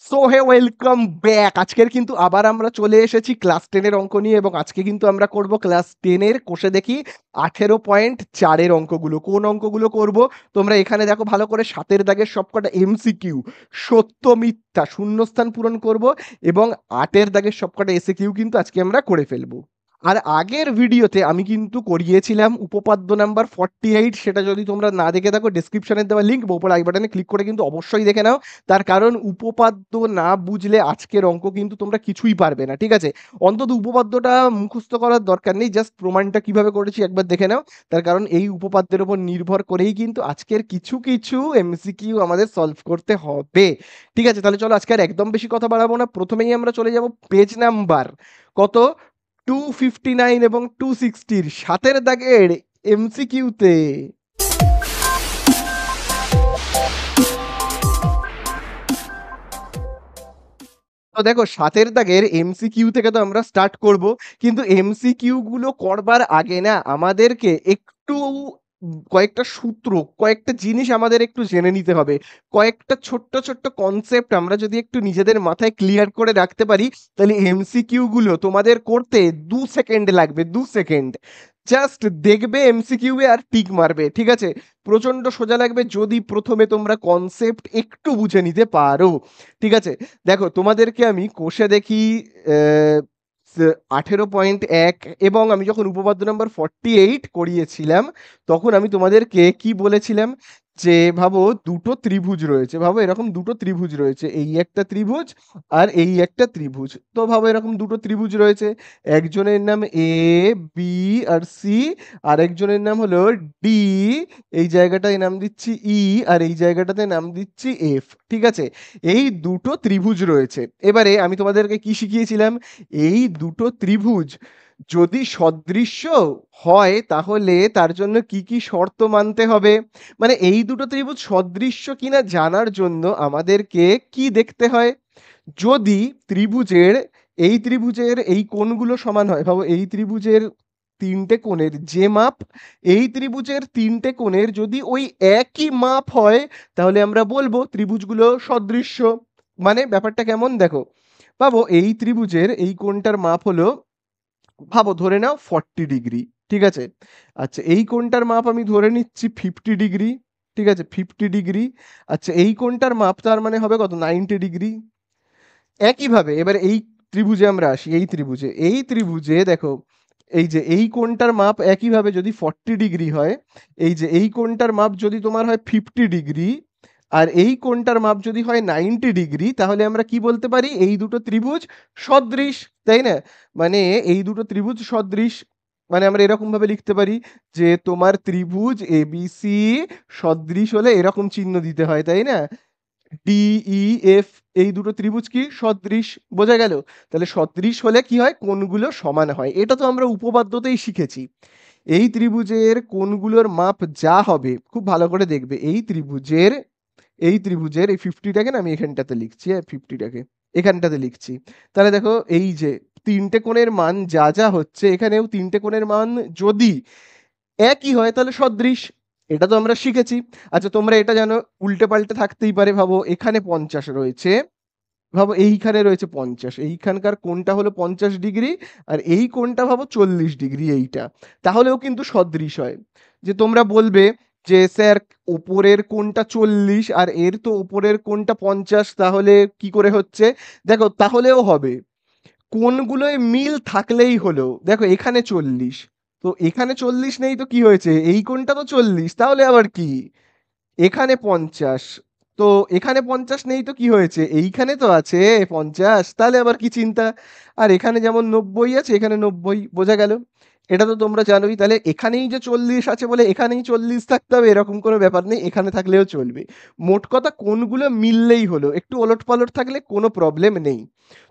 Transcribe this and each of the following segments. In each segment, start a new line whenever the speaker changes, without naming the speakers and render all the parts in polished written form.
So hey welcome back. আজকের কিন্তু আবার আমরা চলে এসেছি ক্লাস 10 এর অঙ্ক নিয়ে এবং আজকে কিন্তু আমরা করব ক্লাস 10 এর কোষে দেখি 18.4 এর অঙ্কগুলো। কোন অঙ্কগুলো করব তোমরা এখানে দেখো ভালো করে, 7 এর দাগের সবকটা এমসিকিউ, সত্য মিথ্যা শূন্যস্থান পূরণ করব এবং 8 এর দাগের সবকটা এসএকিউ কিন্তু আজকে আমরা করে ফেলবো। আর আগের ভিডিওতে আমি কিন্তু করিয়েছিলাম উপপাদ্য নাম্বার 48, সেটা যদি তোমরা না দেখে থাকো ডেসক্রিপশনে দেওয়া লিঙ্ক বা উপর আই বাটনে ক্লিক করে কিন্তু অবশ্যই দেখে নাও। তার কারণ উপপাদ্য না বুঝলে আজকের অঙ্ক কিন্তু তোমরা কিছুই পারবে না, ঠিক আছে? অন্তত উপপাদ্যটা মুখস্থ করার দরকার নেই, জাস্ট প্রমাণটা কিভাবে করেছি একবার দেখে নাও। তার কারণ এই উপপাদ্যের উপর নির্ভর করেই কিন্তু আজকের কিছু কিছু এমসিকিউ আমাদের সলভ করতে হবে। ঠিক আছে, তাহলে চলো আজকে আর একদম বেশি কথা বাড়াবো না, প্রথমেই আমরা চলে যাব পেজ নাম্বার কত 259 এবং 260 সাতের দাগের এমসিকিউতে। তো দেখো, সাতের দাগের এমসিকিউ থেকে তো আমরা স্টার্ট করব, কিন্তু এমসিকিউ গুলো করবার আগে না আমাদেরকে একটু কয়েকটা সূত্র, কয়েকটা জিনিস আমাদের একটু জেনে নিতে হবে। কয়েকটা ছোট্ট ছোট্ট কনসেপ্ট আমরা যদি একটু নিজেদের মাথায় ক্লিয়ার করে রাখতে পারি, তাহলে এমসিকিউ গুলো তোমাদের করতে 2 সেকেন্ড লাগবে, 2 সেকেন্ড। জাস্ট দেখবে এমসিকিউ এ আর টিক মারবে, ঠিক আছে? প্রচন্ড সোজা লাগবে যদি প্রথমে তোমরা কনসেপ্ট একটু বুঝে নিতে পারো, ঠিক আছে? দেখো তোমাদেরকে আমি কোষে দেখি 18.1 এবং আমি যখন উপপাদ্য নাম্বার 48 করিয়েছিলাম তখন আমি তোমাদেরকে কি বলেছিলাম, যে ভাবো দুটো ত্রিভুজ রয়েছে, ভাবো এরকম দুটো ত্রিভুজ রয়েছে, এই একটা ত্রিভুজ আর এই একটা ত্রিভুজ। তো ভাবো এরকম দুটো ত্রিভুজ রয়েছে, একজনের নাম এ, বি আর সি, আর একজনের নাম হলো ডি। এই জায়গাটায় নাম দিচ্ছি ই আর এই জায়গাটাতে নাম দিচ্ছি এফ, ঠিক আছে? এই দুটো ত্রিভুজ রয়েছে। এবারে আমি তোমাদেরকে কি শিখিয়েছিলাম, এই দুটো ত্রিভুজ যদি সদৃশ্য হয় তাহলে তার জন্য কি কি শর্ত মানতে হবে। মানে এই দুটো ত্রিভুজ সদৃশ্য কিনা জানার জন্য আমাদেরকে কি দেখতে হয়, যদি ত্রিভুজের ত্রিভুজের এই কোণগুলো সমান হয়, ভাবো এই ত্রিভুজের তিনটে কোণের যে মাপ, এই ত্রিভুজের তিনটে কোণের যদি ওই একই মাপ হয় তাহলে আমরা বলবো ত্রিভুজগুলো সদৃশ্য। মানে ব্যাপারটা কেমন দেখো, ভাবো এই ত্রিভুজের এই কোণটার মাপ হলো, ভাবো ধরে নাও 40 ডিগ্রি, ঠিক আছে? আচ্ছা এই কোণটার মাপ আমি ধরে নিচ্ছি 50 ডিগ্রি, ঠিক আছে? 50 ডিগ্রি। আচ্ছা এই কোণটার মাপ তার মানে হবে কত, 90 ডিগ্রি। একইভাবে এবার এই ত্রিভুজে আমরা আসি, এই ত্রিভুজে দেখো, এই যে এই কোণটার মাপ একইভাবে যদি 40 ডিগ্রি হয়, এই যে এই কোণটার মাপ যদি তোমার হয় 50 ডিগ্রি, আর এই কোণটার মাপ যদি হয় 90 ডিগ্রি, তাহলে আমরা কি বলতে পারি, এই দুটো ত্রিভুজ সদৃশ, তাই না? মানে এই দুটো ত্রিভুজ সদৃশ, মানে আমরা এরকম ভাবে লিখতে পারি যে তোমার ত্রিভুজ এবিসি সদৃশ হলে এরকম চিহ্ন দিতে হয়, তাই না? ডিইএফ, এই দুটো ত্রিভুজ কি সদৃশ, বোঝা গেল? তাহলে সদৃশ হলে কি হয়, কোণগুলো সমান হয়, এটা তো আমরা উপপাদ্যতেই শিখেছি। এই ত্রিভুজের কোণগুলোর মাপ যা হবে, খুব ভালো করে দেখবে, এই ত্রিভুজের এই 50টাকে না আমি এখানটাতে লিখছি, হ্যাঁ 50টাকে এখানটাতে লিখছি। তাহলে দেখো এই যে তিনটে কোণের মান যা যা হচ্ছে, এখানেও তিনটে কোণের মান যদি একই হয় তাহলে সদৃশ, এটা তো আমরা শিখেছি। আচ্ছা তোমরা এটা জানো, উল্টে পাল্টে থাকতেই পারে, ভাবো এখানে 50 রয়েছে, ভাবো এইখানে রয়েছে 50, এইখানকার কোণটা হলো 50 ডিগ্রি আর এই কোণটা ভাবো 40 ডিগ্রি, এইটা তাহলেও কিন্তু সদৃশ হয়। যে তোমরা বলবে যে স্যার ওপরের কোণটা 40 আর এর তো ওপরের কোণটা 50, তাহলে কি করে হচ্ছে? দেখো তাহলেও হবে, কোণগুলোয় মিল থাকলেই হলো। দেখো এখানে 40, তো এখানে 40 নেই তো কি হয়েছে, এই কোণটা তো 40, তাহলে আবার কি, এখানে 50, তো এখানে 50 নেই তো কি হয়েছে, এইখানে তো আছে 50, তাহলে আবার কি চিন্তা। আর এখানে যেমন 90 আছে এখানে 90, বোঝা গেল? এটা তো তোমরা জানোই। তাহলে এখানেই যে 40 আছে বলে এখানেই 40 থাকতে হবে এরকম কোনো ব্যাপার নেই, এখানে থাকলেও চলবে। মোট কথা কোনগুলো মিললেই হলো, একটু ওলট পালট থাকলে কোনো প্রবলেম নেই।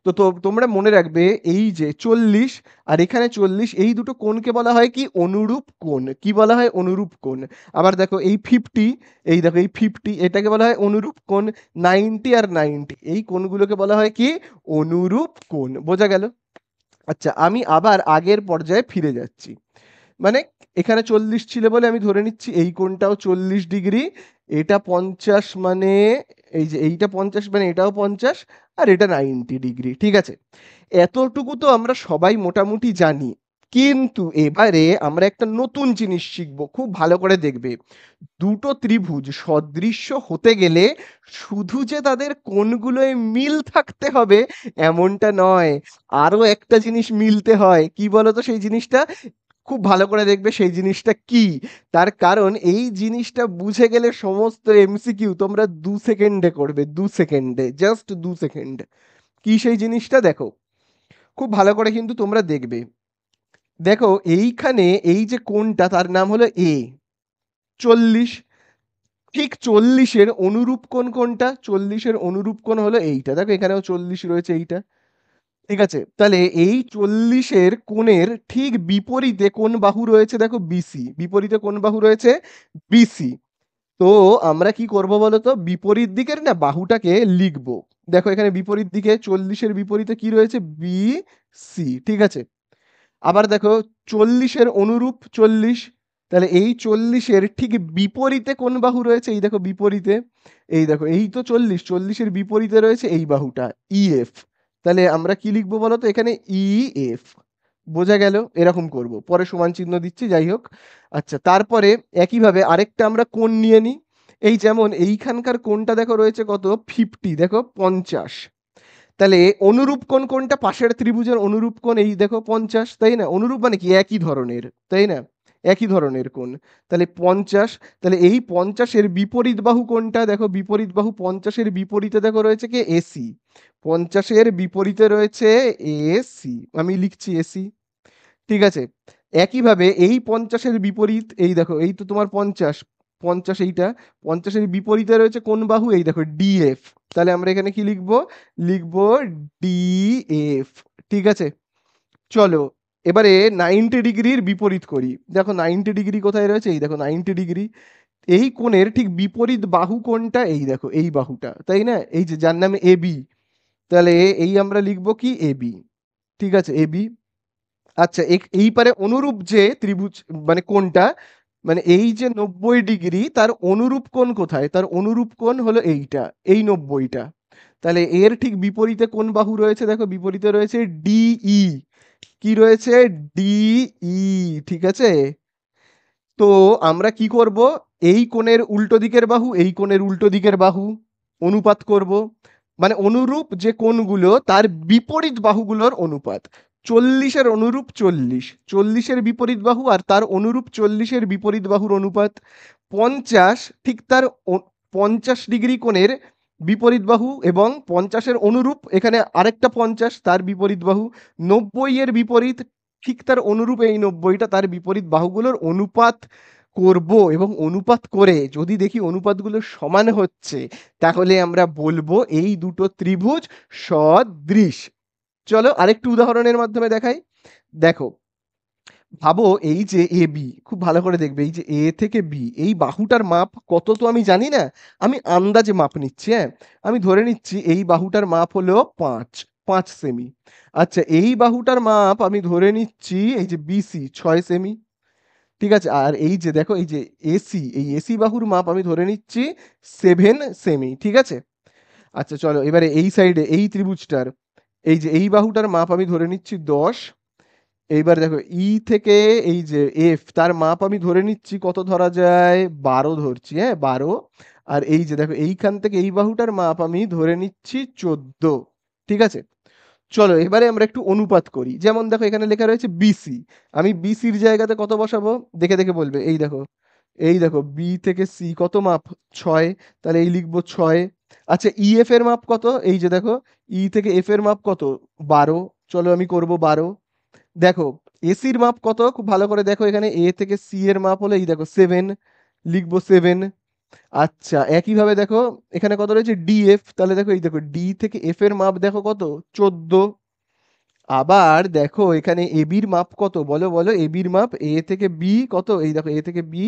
তো তোমরা মনে রাখবে এই যে 40 আর এখানে 40, এই দুটো কোণকে বলা হয় কি, অনুরূপ কোণ। কি বলা হয়, অনুরূপ কোণ। আবার দেখো এই 50, এই দেখো এই 50 এটাকে বলা হয় অনুরূপ কোণ। 90 আর 90 এই কোণগুলোকে বলা হয় কি, অনুরূপ কোণ, বোঝা গেল? আচ্ছা আমি আবার আগের পর্যায়ে ফিরে যাচ্ছি। মানে এখানে 40 ছিল বলে আমি ধরে নিচ্ছি এই কোণটাও 40 ডিগ্রি, এটা 50 মানে এই যে এইটা 50 মানে এটাও 50 আর এটা 90 ডিগ্রি, ঠিক আছে? এতটুকু তো আমরা সবাই মোটামুটি জানি। কিন্তু এবারে আমরা একটা নতুন জিনিস শিখবো, খুব ভালো করে দেখবে। দুটো ত্রিভুজ সদৃশ্য হতে গেলে শুধু যে তাদের কোণগুলোয় মিল থাকতে হবে এমনটা নয়, আরো একটা জিনিস মিলতে হয়। কি বলতো সেই জিনিসটা? খুব ভালো করে দেখবে সেই জিনিসটা কি। তার কারণ এই জিনিসটা বুঝে গেলে সমস্ত এমসিকিউ তোমরা 2 সেকেন্ডে করবে, 2 সেকেন্ডে, জাস্ট 2 সেকেন্ড। কি সেই জিনিসটা দেখো, খুব ভালো করে কিন্তু তোমরা দেখবে। দেখো এইখানে এই যে কোণটা তার নাম হলো এ, 40। ঠিক 40-এর অনুরূপ কোণ কোনটা? 40-এর অনুরূপ কোণ হলো এইটা। দেখো এখানেও 40 রয়েছে এইটা। ঠিক আছে? তাহলে এই 40-এর কোণের ঠিক বিপরীতে কোন বাহু রয়েছে দেখো? বিসি। বিপরীতে কোন বাহু রয়েছে? বিসি। তো আমরা কি করব বলো তো? বিপরীত দিকের না বাহুটাকে লিখব। দেখো এখানে বিপরীত দিকে 40-এর বিপরীতে কি রয়েছে? বিসি। ঠিক আছে? আবার দেখো 40-এর অনুরূপ 40। তাহলে এই 40-এর ঠিক বিপরীতে কোন বাহু রয়েছে? এই দেখো বিপরীতে। এই দেখো এই তো 40, 40-এর বিপরীতে রয়েছে এই বাহুটা, ইএফ। তাহলে আমরা কি লিখবো বলো তো? এখানে ইএফ। বোঝা গেল? এরকম করব, পরে সমান চিহ্ন দিচ্ছি, যাই হোক। আচ্ছা, তারপরে একইভাবে আরেকটা আমরা কোণ নিয়ে নিই। এই যেমন এইখানকার কোণটা দেখো রয়েছে কত? 50, দেখো 50। তাহলে অনুরূপ কোণ কোনটা? পাশের ত্রিভুজের অনুরূপ কোণ এই দেখো 50, তাই না? অনুরূপ মানে কি? একই ধরনের, তাই না? একই ধরনের কোণ। তাহলে 50। তাহলে এই 50-এর বিপরীত বাহু কোনটা? দেখো বিপরীত বাহু 50-এর বিপরীতে দেখো রয়েছে কি? এসি। 50-এর বিপরীতে রয়েছে এসি, আমি লিখছি এসি। ঠিক আছে? একইভাবে এই 50-এর বিপরীত এই দেখো এই তো তোমার 50, 50 এইটা। 50-এর বিপরীতে রয়েছে কোন বাহু? এই দেখো ডিএফ। তাহলে আমরা এখানে কি লিখবো? লিখবো ডিএফ। ঠিক আছে? চলো এবারে 90 ডিগ্রির বিপরীত করি। দেখো 90 ডিগ্রি কোথায় রয়েছে? এই দেখো 90 ডিগ্রি। এই কোণের ঠিক বিপরীত বাহু কোনটা? এই দেখো এই বাহুটা, তাই না? এই যে যার নাম এবি। তাহলে এই আমরা লিখবো কি? এবি। ঠিক আছে? এবি। আচ্ছা, এই পারে অনুরূপ যে ত্রিভুজ মানে কোনটা, মানে এই যে 90 ডিগ্রি তার অনুরূপ কোণ কোথায়? তার অনুরূপ কোণ হলো এইটা, এই 90টা। তাহলে এর ঠিক বিপরীতে কোন বাহু রয়েছে? দেখো বিপরীতে রয়েছে ডিই। কি রয়েছে? ডিই। ঠিক আছে? তো আমরা কি করব? এই কোণের উল্টো দিকের বাহু এই কোণের উল্টো দিকের বাহু অনুপাত করব। মানে অনুরূপ যে কোণগুলো তার বিপরীত বাহুগুলোর অনুপাত। 40-এর অনুরূপ 40, 40-এর বিপরীত বাহু আর তার অনুরূপ 40-এর বিপরীত বাহুর অনুপাত। 50 ঠিক তার 50 ডিগ্রি কোণের বিপরীত বাহু এবং 50-এর অনুরূপ এখানে আরেকটা 50 তার বিপরীত বাহু। 90-এর বিপরীত ঠিক তার অনুরূপ এই 90টা তার বিপরীত বাহুগুলোর অনুপাত করব, এবং অনুপাত করে যদি দেখি অনুপাতগুলো সমান হচ্ছে তাহলে আমরা বলবো এই দুটো ত্রিভুজ সদৃশ। চলো আরেকটু উদাহরণের মাধ্যমে দেখাই। দেখো, ভাবো এই যে এ বি, খুব ভালো করে দেখবে এই যে এ থেকে বি এই বাহুটার মাপ কত তো আমি জানি না, আমি আন্দাজে মাপ নিচ্ছি। হ্যাঁ, আমি ধরে নিচ্ছি এই বাহুটার মাপ হলো 5 সেমি। আচ্ছা, এই বাহুটার মাপ আমি ধরে নিচ্ছি এই যে বিসি 6 সেমি। ঠিক আছে? আর এই যে দেখো এই যে এসি, এই এসি বাহুর মাপ আমি ধরে নিচ্ছি 7 সেমি। ঠিক আছে? আচ্ছা চলো এবারে এই সাইডে এই ত্রিভুজটার এই যে এই বাহুটার মাপ আমি ধরে নিচ্ছি 10। এইবার দেখো ই থেকে এই যে এফ তার মাপ আমি ধরে নিচ্ছি কত ধরা যায়? 12 ধরছি, হ্যাঁ 12। আর এই যে দেখো এইখান থেকে এই বাহুটার মাপ আমি ধরে নিচ্ছি 14। ঠিক আছে? চলো এবারে আমরা একটু অনুপাত করি। যেমন দেখো এখানে লেখা রয়েছে বিসি, আমি বিসির জায়গাতে কত বসাবো? দেখে দেখে বলবে। এই দেখো, এই দেখো বি থেকে সি কত মাপ? 6। তাহলে এই লিখবো 6। আচ্ছা ইএফ এর মাপ কত? এই যে দেখো ই থেকে এফ এর মাপ কত? 12। চলো আমি করব 12। দেখো এসির মাপ কত? খুব ভালো করে দেখো, এখানে এ থেকে সি এর মাপ হলো এই দেখো 7, লিখবো 7। আচ্ছা একইভাবে দেখো এখানে কত রয়েছে? ডিএফ। তাহলে দেখো এই দেখো ডি থেকে এফ এর মাপ দেখো কত? 14। আবার দেখো এখানে এবির মাপ কত? বলো বলো, এবির মাপ এ থেকে বি কত? এই দেখো এ থেকে বি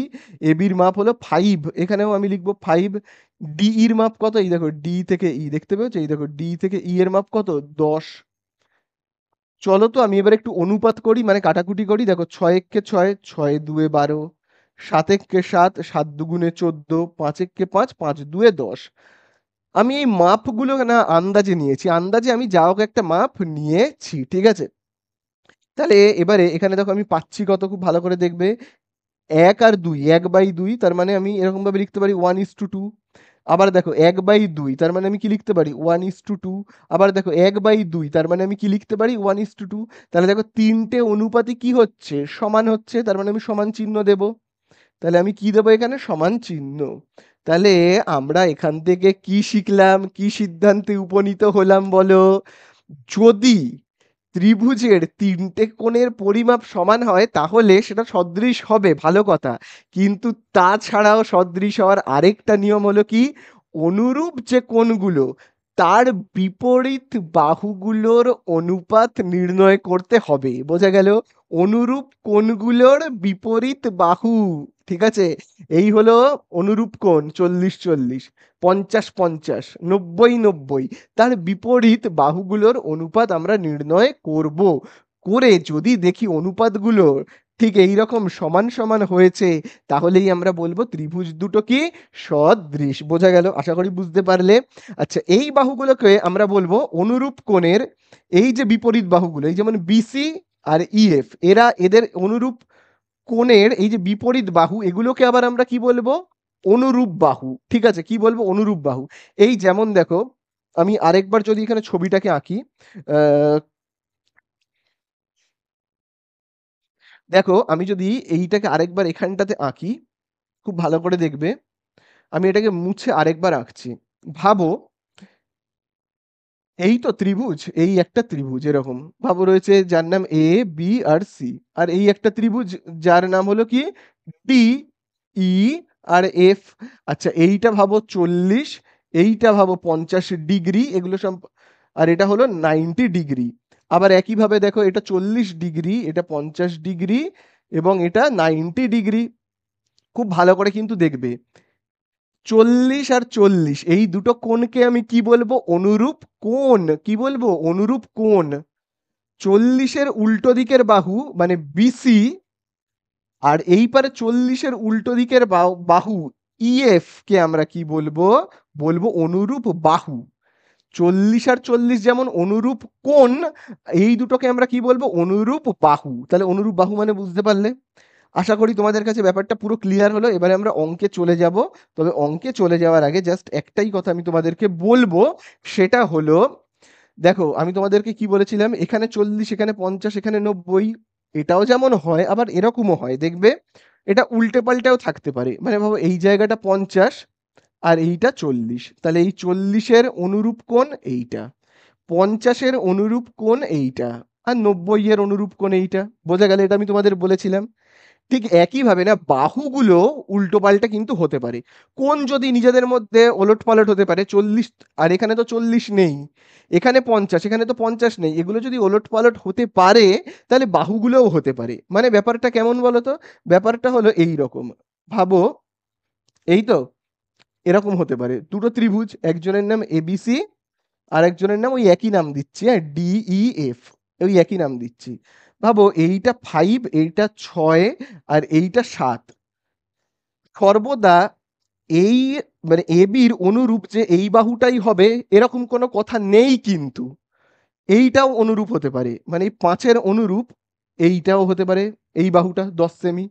এবির মাপ হলো 5, এখানেও আমি লিখবো 5। ডি এর মাপ কত? এই দেখো ডি থেকে ই, দেখতে পেয়েছো? এই দেখো ডি থেকে ই এর মাপ কত? 10। চলো তো আমি এবার একটু অনুপাত করি, মানে কাটাকুটি করি। দেখো 6 একে 6, 6 2 12, সাত একে সাত, সাত দুগুণে 14, পাঁচ একে পাঁচ, পাঁচ দুয়ে 10। আমি এই মাপগুলো না আন্দাজে নিয়েছি, আন্দাজে আমি যা হোক একটা মাপ নিয়েছি, ঠিক আছে। তাহলে এবারে এখানে দেখো আমি পাচ্ছি কত, খুব ভালো করে দেখবে, 1 আর 2, 1/2, তার মানে আমি এরকম ভাবে লিখতে পারি 1:2। আবার দেখো 1/2, তার মানে আমি কি লিখতে পারি 1:2। আবার দেখো 1/2, তার মানে আমি কি লিখতে পারি 1:2। তাহলে দেখো তিনটে অনুপাতই কি হচ্ছে, সমান হচ্ছে, তার মানে আমি সমান চিহ্ন দেব। তাহলে আমি কি দেবো এখানে, সমান চিহ্ন। তাহলে আমরা এখান থেকে কি শিখলাম, কি সিদ্ধান্তে উপনীত হলাম বলো? যদি ত্রিভুজের তিনটে কোণের পরিমাপ সমান হয় তাহলে সেটা সদৃশ হবে, ভালো কথা। কিন্তু তাছাড়াও সদৃশ হওয়ার আরেকটা নিয়ম হলো কি, অনুরূপ যে কোণগুলো তার বিপরীত বাহুগুলোর অনুপাত নির্ণয় করতে হবে, বোঝা গেল? অনুরূপ কোণগুলোর বিপরীত বাহু, ঠিক আছে। এই হলো অনুরূপ কোণ, 40-40, 50-50, 90-90, তার বিপরীত বাহুগুলোর অনুপাত আমরা নির্ণয় করব। করে যদি দেখি অনুপাতগুলো ঠিক এই রকম সমান সমান হয়েছে, তাহলেই আমরা বলবো ত্রিভুজ দুটো কি সদৃশ। বোঝা গেল? আশা করি বুঝতে পারলে। আচ্ছা, এই বাহুগুলোকে আমরা বলবো অনুরূপ কোণের, এই যে বিপরীত বাহুগুলো, এই যেমন বিসি আর ইএফ, এরা এদের অনুরূপ কোণের এই যে বিপরীত বাহু, এগুলোকে আবার আমরা কি বলবো, অনুরূপ বাহু। ঠিক আছে, কি বলবো, অনুরূপ বাহু। এই যেমন দেখো, আমি আরেকবার যদি এখানে ছবিটাকে আঁকি, আহ, দেখো আমি যদি এইটাকে আরেকবার এখানটাতে আঁকি, খুব ভালো করে দেখবে, আমি এটাকে মুছে আরেকবার আঁকছি। ভাবো এই তো ত্রিভুজ, এই একটা ত্রিভুজ এরকম ভাবো রয়েছে, যার নাম এ, বি আর সি। আর এই একটা ত্রিভুজ যার নাম হলো কি ডি, ই আর এফ। আচ্ছা, এইটা ভাবো 40, এইটা ভাবো 50 ডিগ্রি, এগুলো সব, আর এটা হলো 90 ডিগ্রি। আবার একইভাবে দেখো, এটা 40 ডিগ্রি, এটা 50 ডিগ্রি, এবং এটা 90 ডিগ্রি। খুব ভালো করে কিন্তু দেখবে, 40 আর 40, এই দুটো কোণকে আমি কি বলবো, অনুরূপ কোণ। কি বলবো, অনুরূপ কোণ। 40-এর উল্টো দিকের বাহু মানে বিসি, আর এই পারে 40-এর উল্টো দিকের বাহু ইএফ কে আমরা কি বলবো, বলবো অনুরূপ বাহু। 40 আর 40 যেমন অনুরূপ কোণ, এই দুটোকে আমরা কি বলবো, অনুরূপ বাহু। তাহলে অনুরূপ বাহু মানে বুঝতে পারলে? আশা করি তোমাদের কাছে ব্যাপারটা পুরো ক্লিয়ার হলো। এবারে আমরা অঙ্কে চলে যাব। তবে অঙ্কে চলে যাওয়ার আগে জাস্ট একটাই কথা আমি তোমাদেরকে বলবো, সেটা হলো, দেখো আমি তোমাদেরকে কি বলেছিলাম, এখানে 40, এখানে 50, এখানে 90, এটাও যেমন হয় আবার এরকমও হয়, দেখবে এটা উল্টে পাল্টাও থাকতে পারে। মানে ভাবো এই জায়গাটা 50 আর এইটা 40, তাহলে এই 40-এর অনুরূপ কোণ এইটা, 50-এর অনুরূপ কোণ এইটা, আর 90-এর অনুরূপ কোণ এইটা। বোঝা গেল? এটা আমি তোমাদের বলেছিলাম। ঠিক একইভাবে না, বাহুগুলো উল্টোপাল্টা কিন্তু হতে পারে। কোণ যদি নিজেদের মধ্যে ওলটপালট হতে পারে, 40 আর এখানে তো 40 নেই, এখানে 50, এখানে তো 50 নেই, এগুলো যদি ওলটপালট হতে পারে, তাহলে বাহুগুলোও হতে পারে। মানে ব্যাপারটা কেমন বলো তো? ব্যাপারটা হলো এই রকম, ভাবো এই তো এরকম হতে পারে, দুটো ত্রিভুজ, একজনের নাম এবিসি আর একজনের নাম ওই একই নাম দিচ্ছি, হ্যাঁ, ডিইএফ, ওই একই নাম দিচ্ছি। ভাবো এইটা 5, এইটা 6, আর এইটা 7। সর্বদা এই মানে এবির অনুরূপ যে এই বাহুটাই হবে এরকম কোনো কথা নেই কিন্তু। এইটাও অনুরূপ হতে পারে, মানে এই 5-এর অনুরূপ এইটাও হতে পারে, এই বাহুটা 10 সেমি।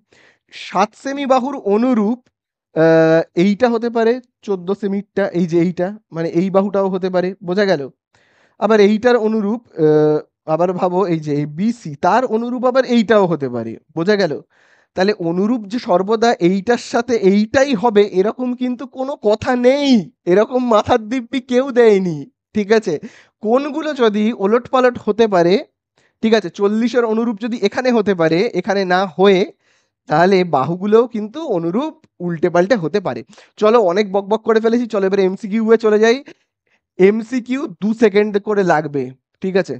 7 সেমি বাহুর অনুরূপ এইটা হতে পারে 14 সেমিটা, এই যে এইটা, মানে এই বাহুটাও হতে পারে। বোঝা গেল? আবার এইটার অনুরূপ আবার ভাবো এই যে এই বিসি, তার অনুরূপ আবার এইটাও হতে পারে। বোঝা গেল? তাহলে অনুরূপ যে সর্বদা এইটার সাথে এইটাই হবে এরকম কিন্তু কোনো কথা নেই, এরকম মাথার দিব্যি কেউ দেয়নি। ঠিক আছে, কোনগুলো যদি ওলটপালট হতে পারে, ঠিক আছে, 40-এর অনুরূপ যদি এখানে হতে পারে, এখানে না হয়ে, তাহলে বাহুগুলোও কিন্তু অনুরূপ উল্টে পাল্টে হতে পারে। চলো অনেক বকবক করে ফেলেছি, চলো এবার এমসিকিউ এ চলে যাই। এমসিকিউ 2 সেকেন্ড করে লাগবে, ঠিক আছে।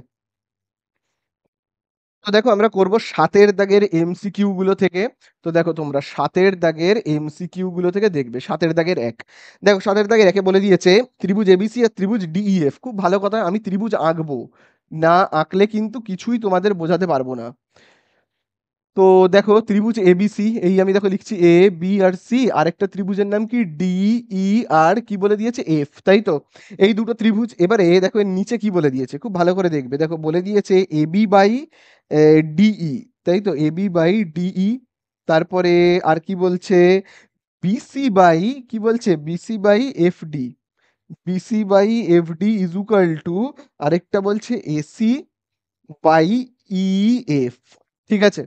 তো দেখো আমরা করব 7-এর দাগের এমসিকিউ গুলো থেকে। তো দেখো তোমরা 7-এর দাগের এমসিকিউ গুলো থেকে দেখবে। 7-এর দাগের 1, দেখো 7-এর দাগের 1-এ বলে দিয়েছে ত্রিভুজ এবিসি আর ত্রিভুজ ডিইএফ। খুব ভালো কথা, আমি ত্রিভুজ আঁকবো, না আঁকলে কিন্তু কিছুই তোমাদের বোঝাতে পারবো না। তো দেখো ত্রিভুজ এবিসি, এই আমি দেখো লিখছি এ বি আর সি, আরেকটা ত্রিভুজের নাম কি ডি ই, আর কি বলে দিয়েছে এফ, তাই তো? এই দুটো ত্রিভুজ। এবারে দেখো এর নিচে কি বলে দিয়েছে, খুব ভালো করে দেখবে, দেখো বলে দিয়েছে এবি বাই ডিই, তাই তো? AB by DE. তারপরে আর কি বলছে, বিসি বাই, কি বলছে, BC by FD, BC by FD is equal to, আরেকটা বলছে এসি বাই ইএফ। ঠিক আছে?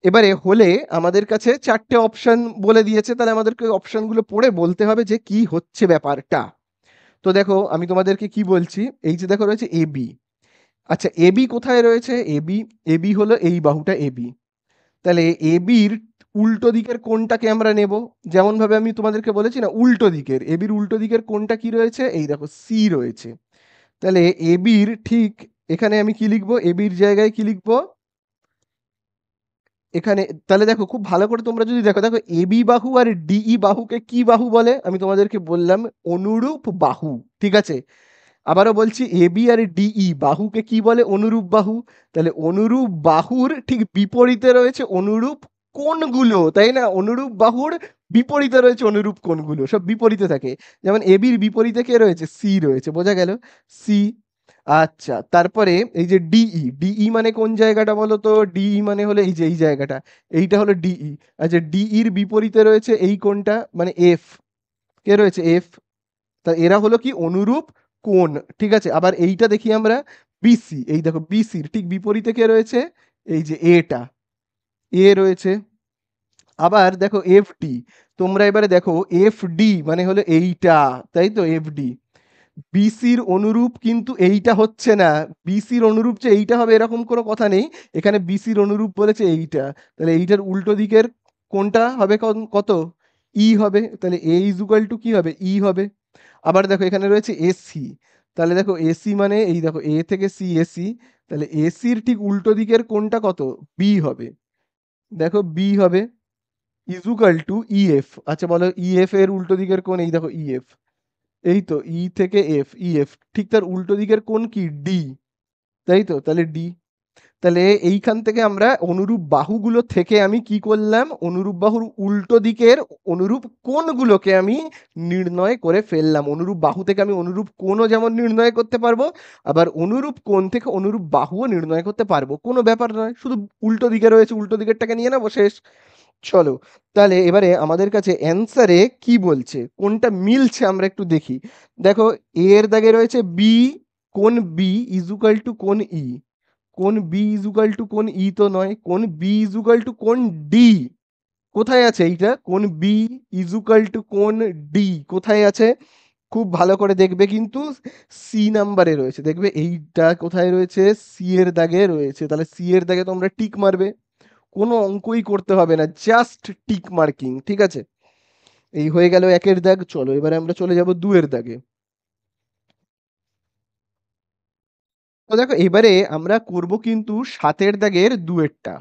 এবারে হলে আমাদের কাছে চারটে অপশন বলে দিয়েছে, তাহলে আমাদেরকে অপশনগুলো পড়ে বলতে হবে যে কি হচ্ছে ব্যাপারটা। তো দেখো আমি তোমাদেরকে কি বলছি, এই যে দেখো রয়েছে এবি। আচ্ছা এবি কোথায় রয়েছে, এবি, এবি হলো এই বাহুটা এবি। তাহলে এবির উল্টো দিকের কোণটাকে আমরা নেব, যেমন ভাবে আমি তোমাদেরকে বলেছি না, উল্টো দিকের, এবির উল্টো দিকের কোণটা কি রয়েছে, এই দেখো সি রয়েছে। তাহলে এবির ঠিক এখানে আমি কি লিখবো, এবির জায়গায় কি লিখবো এখানে, তাহলে দেখো খুব ভালো করে তোমরা যদি দেখো, দেখো এবি বাহু আর ডিই বাহুকে কি বাহু বলে, আমি তোমাদেরকে বললাম অনুরূপ বাহু। ঠিক আছে? আবারও বলছি, এবি আর ডিই বাহুকে কি বলে, অনুরূপ বাহু। তাহলে অনুরূপ বাহুর ঠিক বিপরীতে রয়েছে অনুরূপ কোণগুলো, তাই না? অনুরূপ বাহুর বিপরীতে রয়েছে অনুরূপ কোণগুলো, সব বিপরীতে থাকে। যেমন এবির বিপরীতে কে রয়েছে, সি রয়েছে, বোঝা গেল? সি। আচ্ছা তারপরে এই যে ডিই, ডিই মানে কোন জায়গাটা বলো তো, ডিই মানে হলো এই যে এই জায়গাটা, এইটা হলো ডিই। আচ্ছা ডিইর বিপরীতে রয়েছে এই কোণটা মানে এফ, কে রয়েছে, এফ। তা এরা হলো কি অনুরূপ কোণ। ঠিক আছে? আবার এইটা দেখি আমরা, বিসি, এই দেখো বিসির ঠিক বিপরীতে কে রয়েছে, এই যে এটা, এ রয়েছে। আবার দেখো এফডি, তোমরা এবারে দেখো এফডি মানে হলো এইটা, তাই তো? এফডি, বিসির অনুরূপ কিন্তু এইটা হচ্ছে না, বিসির অনুরূপ যে এইটা হবে এরকম কোনো কথা নেই, এখানে বিসির অনুরূপ বলেছে এইটা। তাহলে এইটার উল্টো দিকের কোনটা হবে, কত, ই হবে। তাহলে এ ইজ ইকুয়াল টু কি হবে, ই হবে। আবার দেখো এখানে রয়েছে এসি, তাহলে দেখো এসি মানে এই দেখো এ থেকে সি, এসি। তাহলে এসির ঠিক উল্টো দিকের কোনটা কত, বি হবে, দেখো বি হবে, ইজ ইকুয়াল টু ইএফ। আচ্ছা বলো ইএফ এর উল্টো দিকের কোন, এই দেখো ইএফ, এই তো ই থেকে এফ, ইএফ ঠিক তার উল্টো দিকের কোণ কি, ডি, তাই তো? তাহলে ডি। তাহলে এইখান থেকে আমরা অনুরূপ বাহুগুলো থেকে আমি কি করলাম, অনুরূপ বাহুর উল্টো দিকের অনুরূপ কোণগুলোকে আমি নির্ণয় করে ফেললাম। অনুরূপ বাহু থেকে আমি অনুরূপ কোণও যেমন নির্ণয় করতে পারবো, আবার অনুরূপ কোণ থেকে অনুরূপ বাহুও নির্ণয় করতে পারবো, কোনো ব্যাপার নয়, শুধু উল্টো দিকে রয়েছে উল্টো দিকেরটাকে নিয়ে নেবো, শেষ। চলো, তাহলে এবারে আমাদের কাছে অ্যান্সারে কি বলছে, কোনটা মিলছে আমরা একটু দেখি। দেখো এ এর দাগে রয়েছে বি, কোন বি ইজ ইকুয়াল টু কোন ই, কোন বি ইজ ইকুয়াল টু কোন ই তো নয়, কোন বি ইজ ইকুয়াল টু কোন ডি, কোথায় আছে এইটা, কোন বি ইজ ইকুয়াল টু কোন ডি কোথায় আছে, খুব ভালো করে দেখবে কিন্তু, সি নাম্বারে রয়েছে, দেখবে এইটা কোথায় রয়েছে, সি এর দাগে রয়েছে। তাহলে সি এর দাগে তোমরা টিক মারবে, কোনো অঙ্কই করতে হবে না, জাস্ট টিক মার্কিং। ঠিক আছে? এই হয়ে গেল একের দাগ। চলো এবারে আমরা চলে যাব দুয়ের দাগে। তো দেখো এবারে আমরা করব কিন্তু সাতের দাগের দুয়েরটা।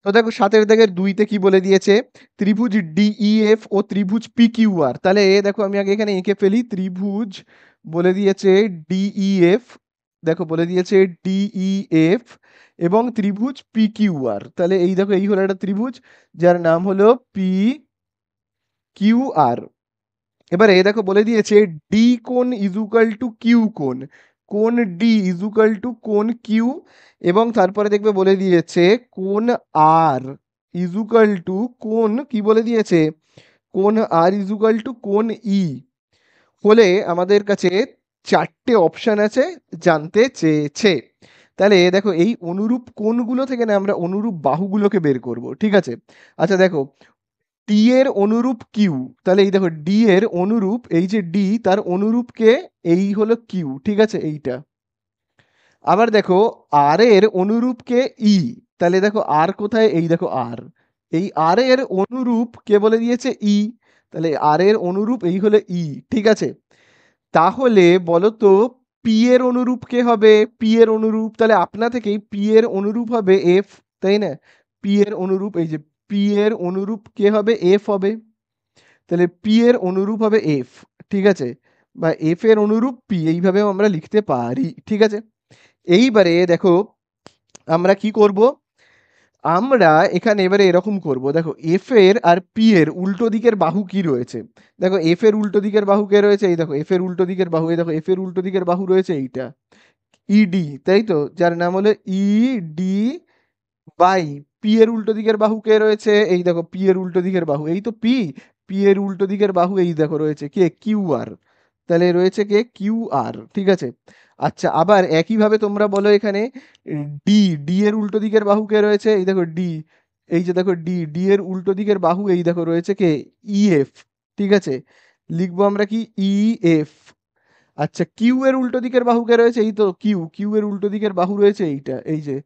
তো দেখো সাতের দাগের দুইতে কি বলে দিয়েছে, ত্রিভুজ ডিইএফ ও ত্রিভুজ পিকিউআর। তাহলে দেখো আমি আগে এখানে এঁকে ফেলি, ত্রিভুজ বলে দিয়েছে ডিইএফ, দেখো বলে দিয়েছে ডিইএফ এবং ত্রিভুজ পিকিউআর। তাহলে এই দেখো এই হলো একটা ত্রিভুজ যার নাম হলো পি কিউ আর। এবারে দেখো বলে দিয়েছে ডি কোণ ইজ ইকুয়াল টু কিউ কোণ, কোণ ডি ইজ ইকুয়াল টু কোণ কিউ, এবং তারপরে দেখবে বলে দিয়েছে কোণ আর ইজ ইকুয়াল টু কোণ, কি বলে দিয়েছে, কোণ আর ইজ ইকুয়াল টু কোণ ই। হলে আমাদের কাছে চারটে অপশন আছে, জানতে চেয়েছে। তাহলে দেখো এই অনুরূপ কোণগুলো থেকে না আমরা অনুরূপ বাহুগুলোকে বের করব। ঠিক আছে? আচ্ছা দেখো ডি এর অনুরূপ কিউ, তাহলে এই দেখো ডি এর অনুরূপ, এই যে ডি তার অনুরূপকে, এই হলো কিউ। ঠিক আছে? এইটা। আবার দেখো আর এর অনুরূপকে ই, তাহলে দেখো আর কোথায়, এই দেখো আর, এই আর এর অনুরূপ কে বলে দিয়েছে ই, তাহলে আর এর অনুরূপ এই হলো ই। ঠিক আছে? তাহলে বলো তো পি এর অনুরূপ কে হবে, পি এর অনুরূপ, তাহলে আপনা থেকেই পি এর অনুরূপ হবে এফ, তাই না? পি এর অনুরূপ এই যে, পি এর অনুরূপ কে হবে, এফ হবে। তাহলে পি এর অনুরূপ হবে এফ। ঠিক আছে? বা এফ এর অনুরূপ পি, এইভাবেও আমরা লিখতে পারি। ঠিক আছে? এইবারে দেখো আমরা কি করব, আমরা এখানে এবারে এরকম করব, দেখো এফ এর আর পি এর উল্টো দিকের বাহু কি রয়েছে। দেখো এফ এর উল্টো দিকের বাহু কে রয়েছে, এই দেখো এফ এর উল্টো দিকের বাহু, এই দেখো এফ এর উল্টো দিকের বাহু রয়েছে এইটা, ইডি, তাই তো, যার নাম হলো ইডি বাই পি এর উল্টো দিকের বাহু কে রয়েছে, এই দেখো পি এর উল্টো দিকের বাহু, এই তো পি, পি এর উল্টো দিকের বাহু এই দেখো রয়েছে কে, কিউ আর। তাহলে রয়েছে কে, কিউ আর, ঠিক আছে। আচ্ছা আবার একইভাবে তোমরা বলো এখানে ডি, ডি এর উল্টো দিকের বাহু কে রয়েছে, এই দেখো ডি, এই যে দেখো ডি, ডি এর উল্টো দিকের বাহু এই দেখো রয়েছে কে, ইএফ, ঠিক আছে। লিখবো আমরা কি, ইএফ। আচ্ছা কিউ এর উল্টো দিকের বাহু কে রয়েছে, এই তো কিউ, কিউ এর উল্টো দিকের বাহু রয়েছে এইটা, এই যে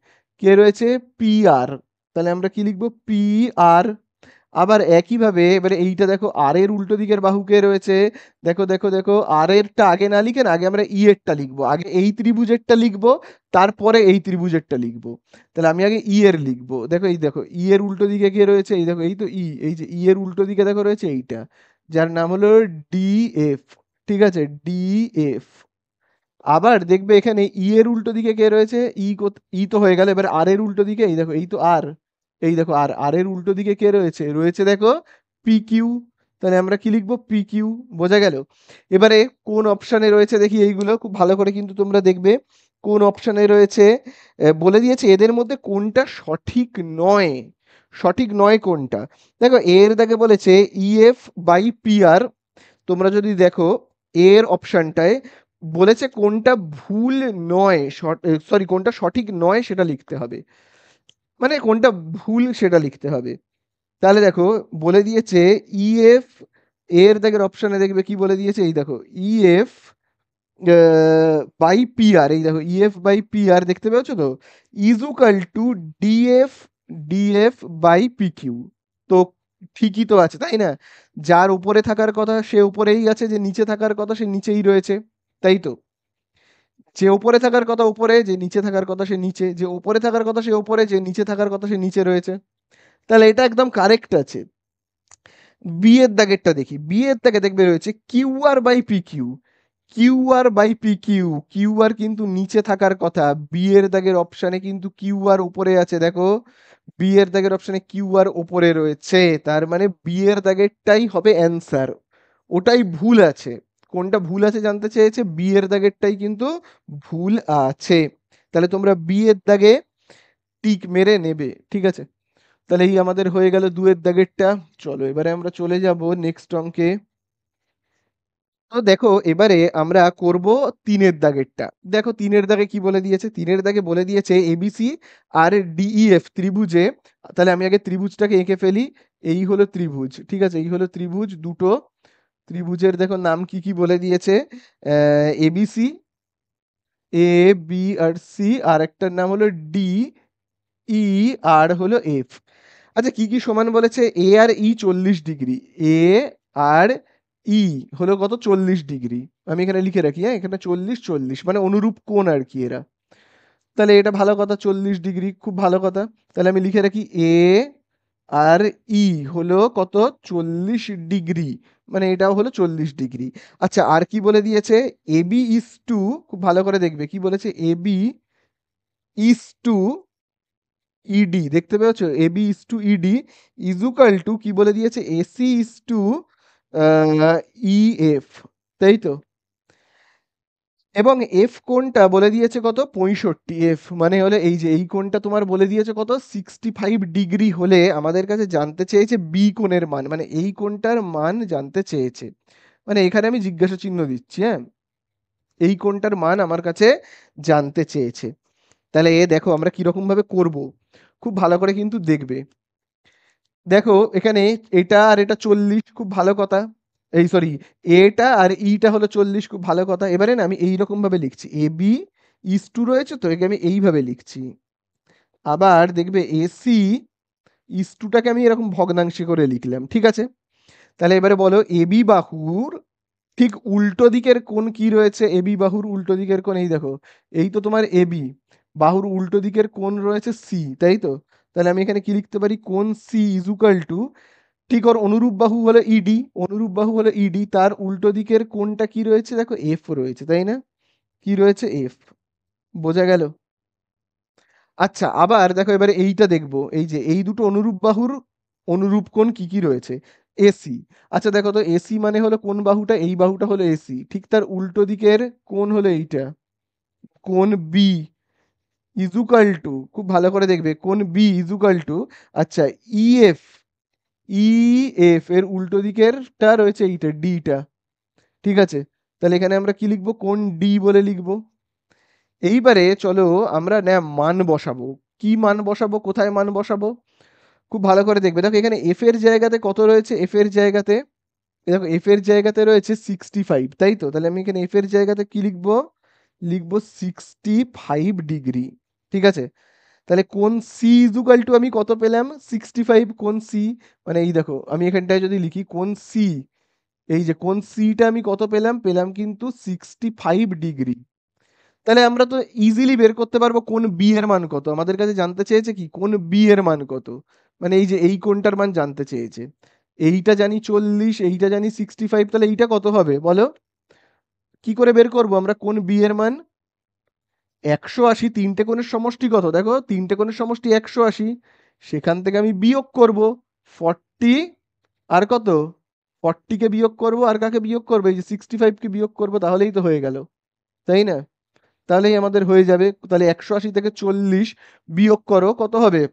কে রয়েছে, পি আর। তাহলে আমরা কি লিখবো, পি আর। আবার একইভাবে এবারে এইটা দেখো আর এর উল্টো দিকের বাহু কে রয়েছে, দেখো দেখো দেখো আর এরটা আগে না লিখে না, আগে আমরা ই এরটা লিখবো, আগে এই ত্রিভুজেরটা লিখবো, তারপরে এই ত্রিভুজেরটা লিখবো। তাহলে আমি আগে ই এর লিখবো, দেখো এই দেখো ই এর উল্টো দিকে কে রয়েছে, এই দেখো এই তো ই, এই যে ই এর উল্টো দিকে দেখো রয়েছে এইটা, যার নাম হলো ডি এফ, ঠিক আছে, ডি এফ। আবার দেখবে এখানে ই এর উল্টো দিকে কে রয়েছে, ই তো হয়ে গেল, এবার আর এর উল্টো দিকে এই দেখো এই তো আর, এই দেখো আর, আর এর উল্টো দিকে কে রয়েছে, রয়েছে দেখো পি কিউ। তাহলে আমরা কি লিখবো, পি কিউ। বোঝা গেল। এবারে কোন অপশানে রয়েছে দেখি, এইগুলো খুব ভালো করে কিন্তু তোমরা দেখবে কোন অপশানে রয়েছে। বলে দিয়েছে এদের মধ্যে কোনটা সঠিক নয়, সঠিক নয় কোনটা। দেখো এর দাগে বলেছে ইএফ বাই পি আর, তোমরা যদি দেখো এর অপশনটায় বলেছে কোনটা ভুল নয়, সরি কোনটা সঠিক নয় সেটা লিখতে হবে, মানে কোনটা ভুল সেটা লিখতে হবে। তাহলে দেখো বলে দিয়েছে ইএফ, এর দেখের অপশনে দেখবে কি বলে দিয়েছে, এই দেখো ইএফ বাই পি আর, এই দেখো ইএফ বাই পি আর দেখতে পেয়েছো তো, is equal to DF, DF by P Q. তো ঠিকই তো আছে তাই না, যার উপরে থাকার কথা সে উপরেই আছে, যে নিচে থাকার কথা সে নিচেই রয়েছে, তাই তো। যে উপরে থাকার কথা উপরে, যে নিচে থাকার কথা সে নিচে, যে উপরে থাকার কথা সে উপরে, যে নিচে থাকার কথা সে নিচে রয়েছে। তাহলে এটা একদম কারেক্ট আছে। বি এর দাগেরটা দেখি, বি এর দাগে দেখবে রয়েছে Q R by P Q, Q R by P Q, Q R কিন্তু নিচে থাকার কথা, বি এর দাগের অপশানে কিন্তু কিউ আর উপরে আছে, দেখো বি এর দাগের অপশানে কিউ আর উপরে রয়েছে, তার মানে বি এর দাগেরটাই হবে অ্যান্সার, ওটাই ভুল আছে। কোনটা ভুল আছে জানতে চেয়েছে, বি এর দাগেরটাই কিন্তু ভুল আছে। তাহলে তোমরা বি এর দাগে টিক মেরে নেবে, ঠিক আছে। তাহলে এই আমাদের হয়ে গেল দুয়ের দাগেরটা। চলো এবারে আমরা চলে যাব নেক্সট অঙ্কে। তো দেখো এবারে আমরা করব তিনের দাগেরটা। দেখো তিনের দাগে কি বলে দিয়েছে, তিনের দাগে বলে দিয়েছে এবিসি আর ডিইএফ ত্রিভুজে, তাহলে আমি আগে ত্রিভুজটাকে এঁকে ফেলি। এই হলো ত্রিভুজ, ঠিক আছে, এই হলো ত্রিভুজ দুটো, ত্রিভুজের দেখো নাম কি কি বলে দিয়েছে, ABC, A B R C, আর একটার নাম হলো ডি, ই, আর হলো এফ। আচ্ছা কি কি সমান বলেছে, এ আর ই 40 ডিগ্রি, এ আর ই হলো কত, 40 ডিগ্রি। আমি এখানে লিখে রাখি, হ্যাঁ এখানে 40 40 মানে অনুরূপ কোণ আর কি এরা। তাহলে এটা ভালো কথা, 40 ডিগ্রি খুব ভালো কথা। তাহলে আমি লিখে রাখি এ আর ই হলো কত, 40 ডিগ্রি, মানে এটাও হলো 40 ডিগ্রি। আচ্ছা আর কি বলে দিয়েছে, এবি ইস টু, খুব ভালো করে দেখবে কি বলেছে, এবি ইস টু ইডি, দেখতে পেয়েছো, AB is to ED is equal to কি বলে দিয়েছে, এসি ইস টু ইএফ, তাই তো। এবং এফ কোণটা বলে দিয়েছে কত, 65, এফ মানে হলে এই যে এই কোণটা তোমার বলে দিয়েছে কত, 65 ডিগ্রি হলে আমাদের কাছে জানতে চেয়েছে বি কোণের মান, মানে এই কোণটার মান জানতে চেয়েছে। মানে এখানে আমি জিজ্ঞাসা চিহ্ন দিচ্ছি, হ্যাঁ, এই কোণটার মান আমার কাছে জানতে চেয়েছে। তাহলে এ দেখো আমরা কিরকম ভাবে করব, খুব ভালো করে কিন্তু দেখবে। দেখো এখানে এটা আর এটা 40, খুব ভালো কথা। এই সরি, এটা আর ইটা হলো 40, খুব ভালো কথা। এবারে না আমি এইরকম ভাবে লিখছি, এ বি ইস টু রয়েছে তো, একে আমি এইভাবে লিখছি। আবার দেখবে এসি ইস টুটাকে আমি এরকম ভগ্নাংশে করে লিখলাম, ঠিক আছে। তাহলে এবারে বলো এবি বাহুর ঠিক উল্টো দিকের কোণ কি রয়েছে, এবি বাহুর উল্টো দিকের কোণ এই দেখো, এই তো তোমার এবি বাহুর উল্টো দিকের কোণ রয়েছে সি, তাই তো। তাহলে আমি এখানে কি লিখতে পারি, কোণ সি ইজুকাল টু, ঠিক ওর অনুরূপ বাহু হলো ইডি, অনুরূপ বাহু হলো ইডি, তার উল্টো দিকের কোণটা কি রয়েছে, দেখো এফ রয়েছে, তাই না, কি রয়েছে, এফ। বোঝা গেল। আচ্ছা, আবার দেখো এবারে এইটা দেখবো, এই যে এই দুটো অনুরূপ বাহুর অনুরূপ কোণ কি কি রয়েছে। এসি। আচ্ছা দেখো তো, এসি মানে হলো কোন বাহুটা, এই বাহুটা হলো এসি, ঠিক তার উল্টো দিকের কোণ হলো এইটা, কোণ বি ইজুকাল টু, খুব ভালো করে দেখবে, কোণ বি ইজুকাল টু, আচ্ছা ইএফ, ইএফ এর উল্টো দিকেরটা রয়েছে এইটা ডিটা, ঠিক আছে। তাহলে এখানে আমরা কি লিখবো, কোণ ডি বলে লিখবো। এইবারে চলো আমরা না মান বসাবো। কি মান বসাবো, কোথায় মান বসাবো, খুব ভালো করে দেখবে। দেখো এখানে এফ এর জায়গাতে কত রয়েছে, এফ এর জায়গাতে, দেখো এফ এর জায়গাতে রয়েছে 65, তাই তো। তাহলে আমি এখানে এফ এর জায়গাতে কি লিখবো, লিখবো 65 ডিগ্রি, ঠিক আছে। তাহলে কোণ সি ইজুকাল টু আমি কত পেলাম, 65 কোণ সি, মানে এই দেখো আমি এখানটায় যদি লিখি কোণ সি, এই যে কোণ সিটা আমি কত পেলাম, পেলাম কিন্তু 65 ডিগ্রি। তাহলে আমরা তো ইজিলি বের করতে পারবো কোন বি এর মান কত। আমাদের কাছে জানতে চেয়েছে কি, কোন বি এর মান কত, মানে এই যে এই কোনটার মান জানতে চেয়েছে। এইটা জানি 40, এইটা জানি 65, তাহলে এইটা কত হবে বলো, কি করে বের করব আমরা কোন বি এর মান, 180। তিনটে কোণের সমষ্টি কত, দেখো তিনটে কোণের সমষ্টি 180, সেখান থেকে আমি বিয়োগ করব 40, আর কত, 40 কে বিয়োগ করব, আর কাকে বিয়োগ করবো, এই যে 65 কে বিয়োগ করব, তাহলেই তো হয়ে গেল, তাই না। তাহলেই আমাদের হয়ে যাবে। তাহলে 180 থেকে 40 বিয়োগ করো, কত হবে,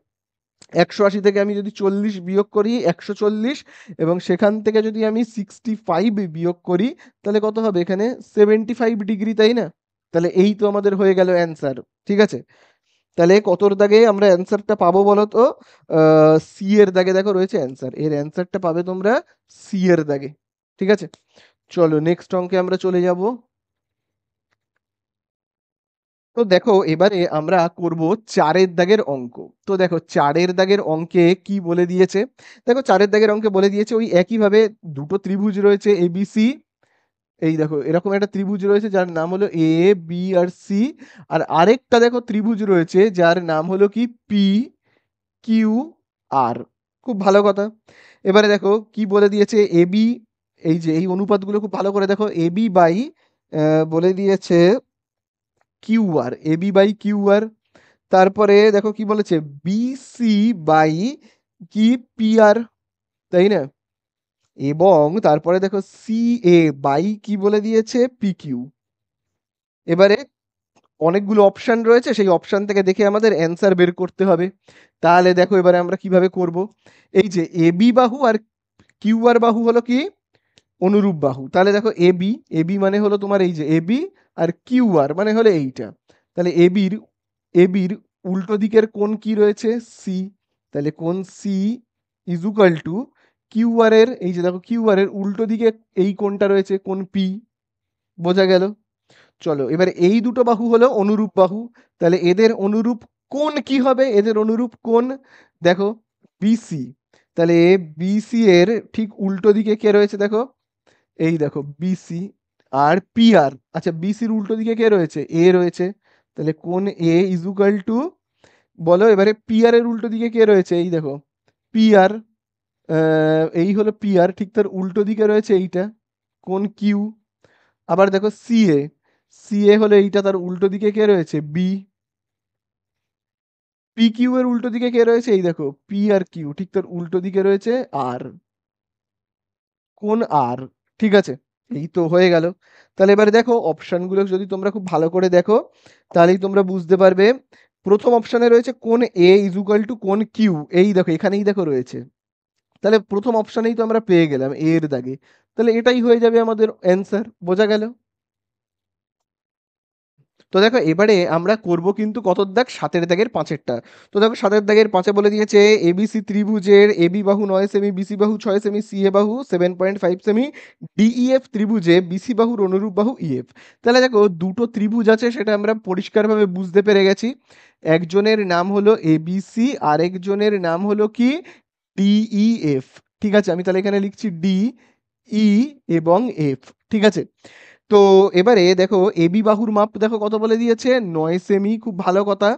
180 থেকে আমি যদি 40 বিয়োগ করি 140, এবং সেখান থেকে যদি আমি 65 বিয়োগ করি, তাহলে কত হবে এখানে 75 ডিগ্রি, তাই না। তাহলে এই তো আমাদের হয়ে গেল অ্যান্সার, ঠিক আছে। তাহলে কতর দাগে আমরা অ্যান্সারটা পাবো বলো তো, সি এর দাগে দেখো রয়েছে অ্যান্সার, এর অ্যান্সারটা পাবে তোমরা সি এর দাগে, ঠিক আছে। চলো নেক্সট অঙ্কে আমরা চলে যাব। তো দেখো এবারে আমরা করব 4-এর দাগের অঙ্ক। তো দেখো 4-এর দাগের অঙ্কে কি বলে দিয়েছে, দেখো 4-এর দাগের অঙ্কে বলে দিয়েছে ওই একইভাবে দুটো ত্রিভুজ রয়েছে এবিসি, এই দেখো এরকম একটা ত্রিভুজ রয়েছে যার নাম হলো এ বি আর সি, আর আরেকটা দেখো ত্রিভুজ রয়েছে যার নাম হলো কি পি কিউ আর। খুব ভালো কথা। এবারে দেখো কি বলে দিয়েছে, এবি, এই যে এই অনুপাতগুলো খুব ভালো করে দেখো, এবি বাই বলে দিয়েছে Q R, AB by Q R. তারপরে দেখো কি বলেছে, বিসি বাই কি পি আর, তাই না। এবং তারপরে দেখো সি এ বাই কি বলে দিয়েছে, পি কিউ। এবারে অনেকগুলো অপশন রয়েছে, সেই অপশন থেকে দেখে আমাদের অ্যান্সার বের করতে হবে। তাহলে দেখো এবারে আমরা কিভাবে করব, এই যে এবি বাহু আর কিউ আর বাহু হলো কি অনুরূপ বাহু। তাহলে দেখো এবি, এবি মানে হলো তোমার এই যে এবি, আর কিউ আর মানে হলো এইটা। তাহলে এবির, এবির উল্টো দিকের কোণ কি রয়েছে, সি। তাহলে কোণ C equal to Q R এর, এই যে দেখো কিউ আর এর উল্টো দিকে এই কোণটা রয়েছে কোণ পি, বোঝা গেল। চলো এবার এই দুটো বাহু হলো অনুরূপ বাহু, তাহলে এদের অনুরূপ কোণ কি হবে, এদের অনুরূপ কোণ দেখো বিসি। তাহলে বিসি এর ঠিক উল্টো দিকে কে রয়েছে দেখো, এই দেখো বিসি, আর পি আর, আচ্ছা বিসির উল্টো দিকে কে রয়েছে, এ রয়েছে। তাহলে কোণ এ ইজুকাল টু, বলো এবারে পি আর এর উল্টো দিকে কে রয়েছে, এই দেখো পি আর, এই হলো পি আর, ঠিক তার উল্টো দিকে রয়েছে এইটা কোণ কিউ। আবার দেখো সি এ, সি এ হলো এইটা, তার উল্টো দিকে কে রয়েছে, বি। পি কিউ এর উল্টো দিকে কে রয়েছে, এই দেখো পি আর কিউ, ঠিক তার উল্টো দিকে রয়েছে আর, কোন আর, ঠিক আছে। এই তো হয়ে গেল। তাহলে এবারে দেখো অপশনগুলো যদি তোমরা খুব ভালো করে দেখো, তাহলেই তোমরা বুঝতে পারবে। প্রথম অপশনে রয়েছে কোন এ ইজুকাল টু কোন কিউ, এই দেখো এখানেই দেখো রয়েছে। তাহলে প্রথম অপশনেই তো আমরা পেয়ে গেলাম এ এর দাগে, তাহলে এটাই হয়ে যাবে আমাদের অ্যান্সার, বোঝা গেল। তো দেখো এবারে আমরা করব কিন্তু কত দাগ, 7-এর দাগের 5-এরটা। তো দেখো 7-এর দাগের 5-এ বলে দিয়েছে এবিসি ত্রিভুজের এবি বাহু 9 সেমি, বিসি বাহু 6 সেমি, সিএ বাহু 7.5 সেমি, ডিইএফ ত্রিভুজে বিসি বাহুর অনুরূপ বাহু ইএফ। তাহলে দেখো দুটো ত্রিভুজ আছে সেটা আমরা পরিষ্কারভাবে বুঝতে পেরে গেছি। একজনের নাম হলো এবিসি, আরেকজনের নাম হলো কি ডিইএফ, ঠিক আছে। আমি তাহলে এখানে লিখছি ডি ই এবং এফ, ঠিক আছে। তো এবারে দেখো এবি বাহুর মাপ দেখো কত বলে দিয়েছে, 9 সেমি, খুব ভালো কথা।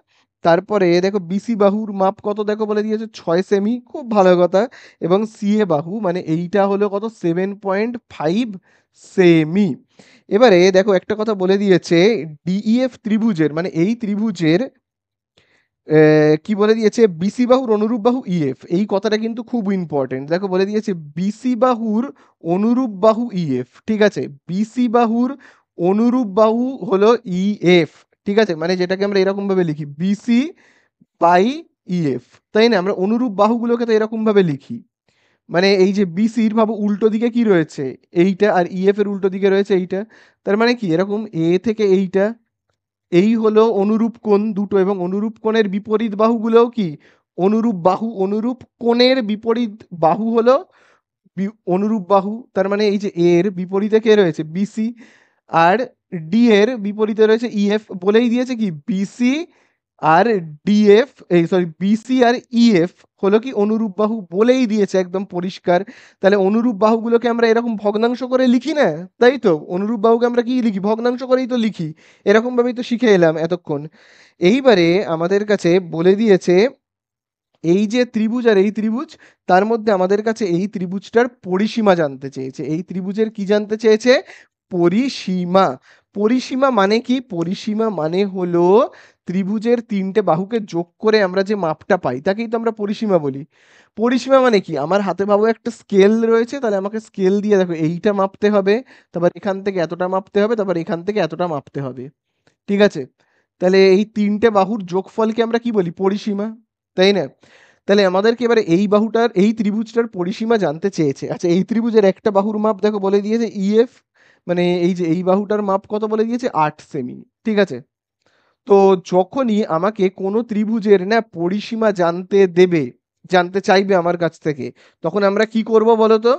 তারপরে দেখো বিসি বাহুর মাপ কত দেখো বলে দিয়েছে, 6 সেমি, খুব ভালো কথা। এবং সিএ বাহু মানে এইটা হলো কত, 7.5 সেমি। এবারে দেখো একটা কথা বলে দিয়েছে, ডিইএফ ত্রিভুজের মানে এই ত্রিভুজের কি বলে দিয়েছে, বিসি বাহুর অনুরূপ বাহু ইএফ, এই কথাটা কিন্তু খুব ইম্পর্টেন্ট। দেখো বলে দিয়েছে বিসি বাহুর অনুরূপ বাহু ইএফ, ঠিক আছে, বিসি বাহুর অনুরূপ বাহু হলো ইএফ, ঠিক আছে, মানে যেটাকে আমরা এরকম ভাবে লিখি বিসি বাই ইএফ, তাই না? আমরা অনুরূপ বাহুগুলোকে তো এরকম ভাবে লিখি, মানে এই যে বিসির ভাবো উল্টো দিকে কি রয়েছে, এইটা, আর ইএফ এর উল্টো দিকে রয়েছে এইটা, তার মানে কি এরকম এ থেকে এইটা, এই হলো অনুরূপ কোণ দুটো, এবং অনুরূপ কোণের বিপরীত বাহুগুলোও কি অনুরূপ বাহু, অনুরূপ কোণের বিপরীত বাহু হলো অনুরূপ বাহু, তার মানে এই যে এর বিপরীতে কে রয়েছে বিসি, আর ডি এর বিপরীতে রয়েছে ইএফ, বলেই দিয়েছে কি বিসি আর ডিএফ, এই সরি বিসি আর ইএফ হলো কি অনুরূপ বাহু, বলেই দিয়েছে একদম পরিষ্কার। তাহলে অনুরূপ বাহুগুলোকে আমরা এরকম ভগ্নাংশ করে লিখি না, তাই তো? অনুরূপ বাহুকে আমরা কি লিখি, ভগ্নাংশ করেই তো লিখি, এরকম ভাবেই তো শিখে এলাম এতক্ষণ। এইবারে আমাদের কাছে বলে দিয়েছে এই যে ত্রিভুজ আর এই ত্রিভুজ, তার মধ্যে আমাদের কাছে এই ত্রিভুজটার পরিসীমা জানতে চেয়েছে, এই ত্রিভুজের কি জানতে চেয়েছে, পরিসীমা। পরিসীমা মানে কি, পরিসীমা মানে হলো ত্রিভুজের তিনটে বাহুকে যোগ করে আমরা যে মাপটা পাই তাকেই তো আমরা পরিসীমা বলি। পরিসীমা মানে কি, আমার হাতে ভাবো একটা স্কেল রয়েছে, তাহলে আমাকে স্কেল দিয়ে দেখো এইটা মাপতে হবে, তারপর এখান থেকে এতটা মাপতে হবে, তারপর এখান থেকে এতটা মাপতে হবে, ঠিক আছে? তাহলে এই তিনটে বাহুর যোগফলকে আমরা কি বলি, পরিসীমা, তাই না? তাহলে আমাদেরকে এবারে এই বাহুটার, এই ত্রিভুজটার পরিসীমা জানতে চেয়েছে। আচ্ছা, এই ত্রিভুজের একটা বাহুর মাপ দেখো বলে দিয়েছে ইএফ, মানে এই যে এই বাহুটার মাপ কত বলে দিয়েছে 8 সেমি, ঠিক আছে? তো যখনই আমাকে কোনো ত্রিভুজের না পরিসীমা জানতে দেবে, জানতে চাইবে আমার কাছ থেকে, তখন আমরা কি করব বলো তো,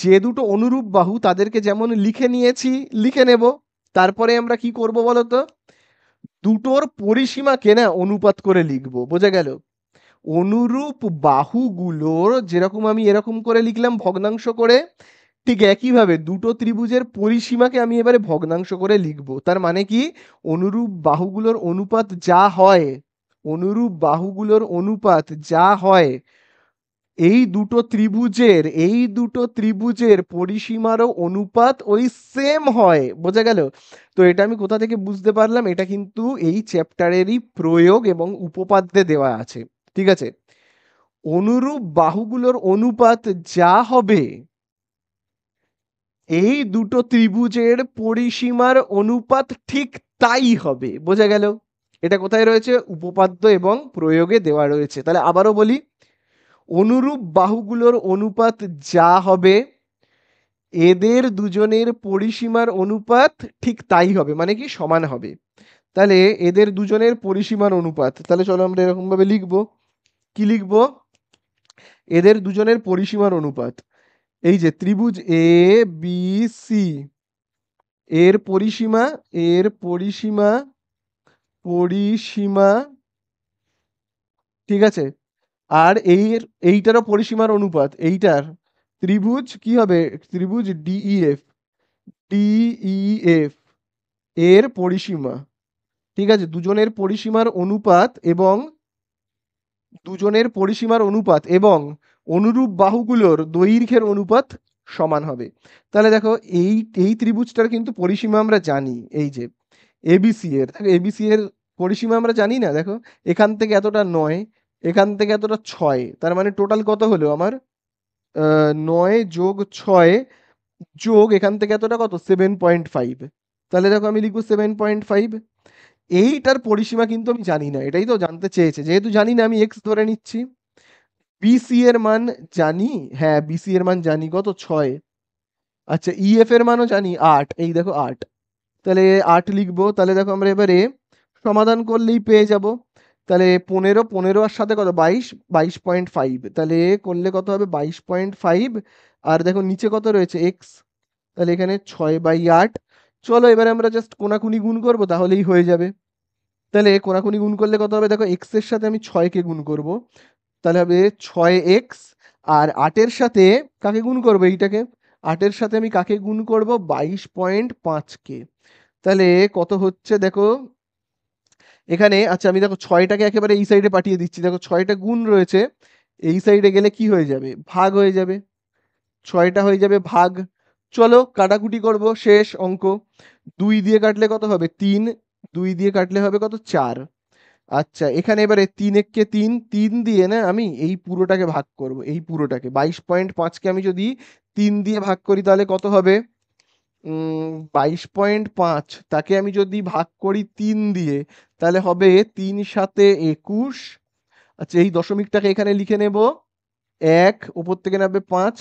যে দুটো অনুরূপ বাহু তাদেরকে যেমন লিখে নিয়েছি লিখে নেব, তারপরে আমরা কি করব বলো তো, দুটোর পরিসীমাকে না অনুপাত করে লিখবো, বোঝা গেল? অনুরূপ বাহুগুলোর যেরকম আমি এরকম করে লিখলাম ভগ্নাংশ করে, ঠিক একইভাবে দুটো ত্রিভুজের পরিসীমাকে আমি এবারে ভগ্নাংশ করে লিখব। তার মানে কি, অনুরূপ বাহুগুলোর অনুপাত যা হয়, অনুরূপ বাহুগুলোর অনুপাত যা হয়, এই দুটো ত্রিভুজের পরিসীমারও অনুপাত ওই সেম হয়, বোঝা গেল? তো এটা আমি কোথা থেকে বুঝতে পারলাম, এটা কিন্তু এই চ্যাপ্টারেরই প্রয়োগ এবং উপপাদ্যে দেওয়া আছে, ঠিক আছে? অনুরূপ বাহুগুলোর অনুপাত যা হবে, এই দুটো ত্রিভুজের পরিসীমার অনুপাত ঠিক তাই হবে, বোঝা গেল? এটা কোথায় রয়েছে, উপপাদ্য এবং প্রয়োগে দেওয়া রয়েছে। তাহলে আবারও বলি, অনুরূপ বাহুগুলোর অনুপাত যা হবে, এদের দুজনের পরিসীমার অনুপাত ঠিক তাই হবে, মানে কি সমান হবে। তাহলে এদের দুজনের পরিসীমার অনুপাত, তাহলে চলো আমরা এরকম ভাবে লিখবো, কি লিখবো, এদের দুজনের পরিসীমার অনুপাত, এই যে ত্রিভুজ এ বি সি, এর পরিসীমা, এর পরিসীমা, পরিসীমা, ঠিক আছে, আর এইটারও পরিসীমার অনুপাত, এইটার ত্রিভুজ কি হবে, ত্রিভুজ ডিইএফ, ডিইএফ এর পরিসীমা, ঠিক আছে, দুজনের পরিসীমার অনুপাত এবং দুজনের পরিসীমার অনুপাত এবং অনুরূপ বাহুগুলোর দৈর্ঘ্যের অনুপাত সমান হবে। তাহলে দেখো এই এই ত্রিভুজটার কিন্তু পরিসীমা আমরা জানি, এই যে এবিসি এর, দেখো এবিসি এর পরিসীমা আমরা জানি না, দেখো এখান থেকে এতটা 9, এখান থেকে এতটা 6, তার মানে টোটাল কত হলো আমার, 9 + 6 যোগ এখান থেকে এতটা কত 7.5, তাহলে দেখো আমি লিখবো 7.5। এইটার পরিসীমা কিন্তু আমি জানি না, এটাই তো জানতে চেয়েছে, যেহেতু জানি না আমি এক্স ধরে নিচ্ছি। বিসি এর মান জানি, হ্যাঁ বিসি এর মান জানি কত 6, আচ্ছা ইএফ এর মানও জানি 8, এই দেখো 8, তাহলে 8 লিখবো। তাহলে দেখো আমরা এবারে সমাধান করলেই পেয়ে যাব। তাহলে 15, 15 আর সাথে কত 22, 22.5, তাহলে করলে কত হবে 22.5, আর দেখো নিচে কত রয়েছে এক্স, তাহলে এখানে 6/8। চলো এবারে আমরা জাস্ট কোনাকুনি গুণ করবো তাহলেই হয়ে যাবে। তাহলে কোনাকুনি গুণ করলে কত হবে, দেখো এক্স এর সাথে আমি 6কে গুণ করব, তাহলে হবে 6x, আর 8-এর সাথে কাকে গুণ করবো এইটাকে, 8-এর সাথে আমি কাকে গুণ করব 22.5কে, তাহলে কত হচ্ছে দেখো এখানে, আচ্ছা আমি দেখো 6টাকে একেবারে এই সাইডে পাঠিয়ে দিচ্ছি, দেখো 6টা গুণ রয়েছে, এই সাইডে গেলে কি হয়ে যাবে, ভাগ হয়ে যাবে, 6টা হয়ে যাবে ভাগ। চলো কাটাকুটি করব, শেষ অঙ্ক, 2 দিয়ে কাটলে কত হবে 3, 2 দিয়ে কাটলে হবে কত 4, আচ্ছা, এখানে এবারে 3 একে 3, 3 দিয়ে না আমি এই পুরোটাকে ভাগ করব, এই পুরোটাকে 22.5কে আমি যদি 3 দিয়ে ভাগ করি তাহলে কত হবে? 22.5 তাকে আমি যদি ভাগ করি 3 দিয়ে তাহলে হবে 3 সাথে 21। আচ্ছা, এই দশমিকটাকে এখানে লিখে নেব 1, ওপর থেকে নামবে 5,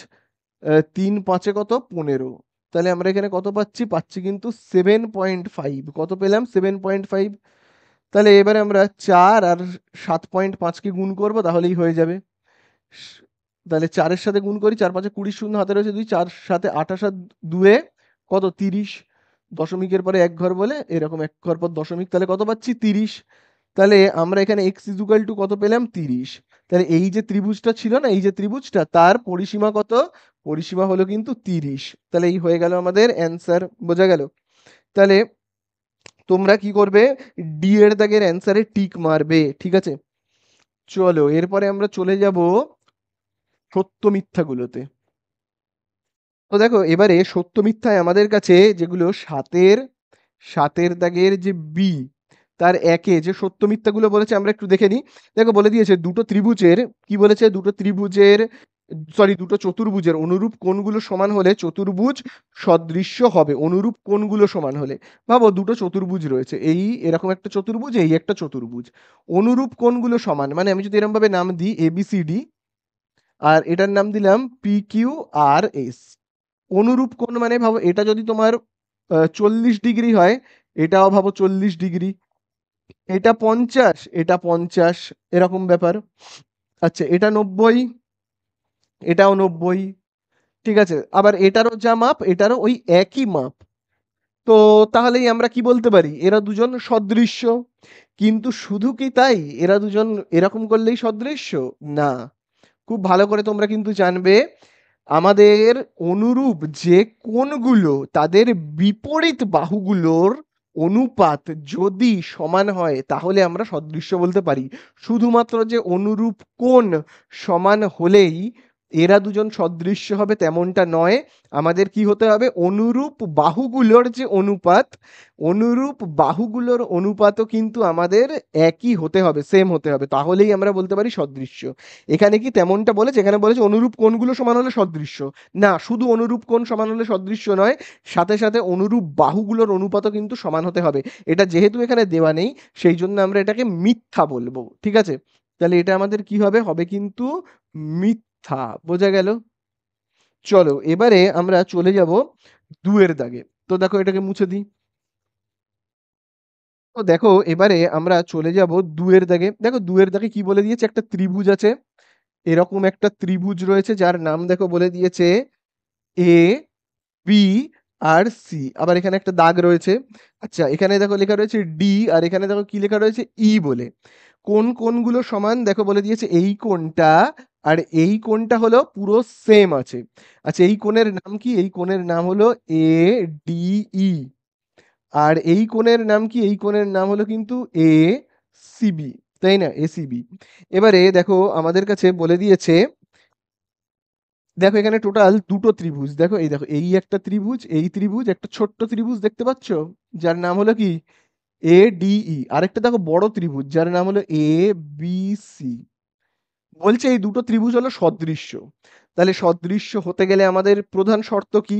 3 5 কত? 15। তাহলে আমরা এখানে কত পাচ্ছি? পাচ্ছি কিন্তু 7.5। কত পেলাম? 7.5। তাহলে এবারে আমরা 4 আর 7.5কে গুণ করব, তাহলেই হয়ে যাবে। স- তাহলে 4-এর সাথে গুণ করি, 4 5 20, শূন্য হাতে রয়েছে 2, 4 সাথে 28 আর 2 কত? 30। দশমিকের পরে এক ঘর বলে এরকম এক ঘর পর দশমিক, তাহলে কত পাচ্ছি? 30। তাহলে আমরা এখানে এক্স ইজুকাল টু কত পেলাম? 30। তাহলে এই যে ত্রিভুজটা ছিল না, এই যে ত্রিভুজটা, তার পরিসীমা কত? পরিসীমা হলো কিন্তু 30। তাহলে এই হয়ে গেল আমাদের অ্যান্সার। বোঝা গেল? তাহলে তোমরা কি করবে? ডি এর দাগের অ্যান্সারে টিক মারবে, ঠিক আছে? চলো এরপরে আমরা চলে যাব সত্য মিথ্যাগুলোতে। তো দেখো এবারে সত্য মিথ্যায় আমাদের কাছে যেগুলো সাতের সাতের দাগের যে বি, তার একে যে সত্য মিথ্যাগুলো বলেছে আমরা একটু দেখে নিই। দেখো বলে দিয়েছে দুটো ত্রিভুজের, কি বলেছে? দুটো ত্রিভুজের, সরি, দুটো চতুর্ভুজের অনুরূপ কোণগুলো সমান হলে চতুর্ভুজ সদৃশ্য হবে। অনুরূপ কোণগুলো সমান হলে, ভাবো দুটো চতুর্ভুজ রয়েছে, এই এরকম একটা চতুর্ভুজ, এই একটা চতুর্ভুজ, অনুরূপ কোণগুলো সমান, মানে আমি যদি এরকম ভাবে নাম দিই ABCD, আর এটার নাম দিলাম PQRS। অনুরূপ কোণ মানে ভাবো এটা যদি তোমার 40 ডিগ্রি হয়, এটাও ভাবো 40 ডিগ্রি, এটা 50, এটা 50, এরকম ব্যাপার। আচ্ছা, এটা 90, এটাও 90, ঠিক আছে? আবার এটারও যা মাপ, এটারও ওই একই মাপ। তো তাহলেই আমরা কি বলতে পারি? এরা দুজন সদৃশ্য। কিন্তু শুধু কি তাই? এরা দুজন এরকম করলেই সদৃশ্য? না। খুব ভালো করে তোমরা কিন্তু জানবে, আমাদের অনুরূপ যে কোণগুলো, তাদের বিপরীত বাহুগুলোর অনুপাত যদি সমান হয় তাহলে আমরা সদৃশ্য বলতে পারি। শুধুমাত্র যে অনুরূপ কোণ সমান হলেই এরা দুজন সদৃশ্য হবে তেমনটা নয়। আমাদের কি হতে হবে? অনুরূপ বাহুগুলোর যে অনুপাত, অনুরূপ বাহুগুলোর অনুপাতও কিন্তু আমাদের একই হতে হবে, সেম হতে হবে, তাহলেই আমরা বলতে পারি সদৃশ্য। এখানে কি তেমনটা বলেছে? এখানে বলেছে অনুরূপ কোণগুলো সমান হলে সদৃশ্য। না, শুধু অনুরূপ কোণ সমান হলে সদৃশ্য নয়, সাথে সাথে অনুরূপ বাহুগুলোর অনুপাতও কিন্তু সমান হতে হবে। এটা যেহেতু এখানে দেওয়া নেই, সেই জন্য আমরা এটাকে মিথ্যা বলবো, ঠিক আছে? তাহলে এটা আমাদের কি হবে? হবে কিন্তু মিথ্যা। বোঝা গেল? চলো এবারে আমরা চলে যাব দুয়ের দাগে। তো দেখো এটাকে মুছে দিই। তো দেখো এবারে আমরা চলে যাব দুয়ের দাগে। দেখো দুয়ের দাগে কি বলে দিয়েছে? একটা ত্রিভুজ আছে, এরকম একটা ত্রিভুজ রয়েছে যার নাম দেখো বলে দিয়েছে এ বি আর সি। আবার এখানে একটা দাগ রয়েছে। আচ্ছা, এখানে দেখো লেখা রয়েছে ডি, আর এখানে দেখো কি লেখা রয়েছে? ই বলে। কোন কোণগুলো সমান? দেখো বলে দিয়েছে এই কোণটা আর এই কোণটা হলো পুরো সেম আছে। আচ্ছা, এই কোণের নাম কি? এই কোণের নাম হলো ADE। আর এই কোণের নাম কি? এই কোণের নাম হলো কিন্তু ACB, তাই না? ACB। এবারে দেখো আমাদের কাছে বলে দিয়েছে, দেখো এখানে টোটাল দুটো ত্রিভুজ, দেখো এই দেখো এই একটা ত্রিভুজ, এই ত্রিভুজ, একটা ছোট্ট ত্রিভুজ দেখতে পাচ্ছ যার নাম হলো কি? ADE। আরেকটা দেখো বড় ত্রিভুজ যার নাম হলো ABC। বলছে এই দুটো ত্রিভুজ হলো সদৃশ্য। তাহলে সদৃশ্য হতে গেলে আমাদের প্রধান শর্ত কি?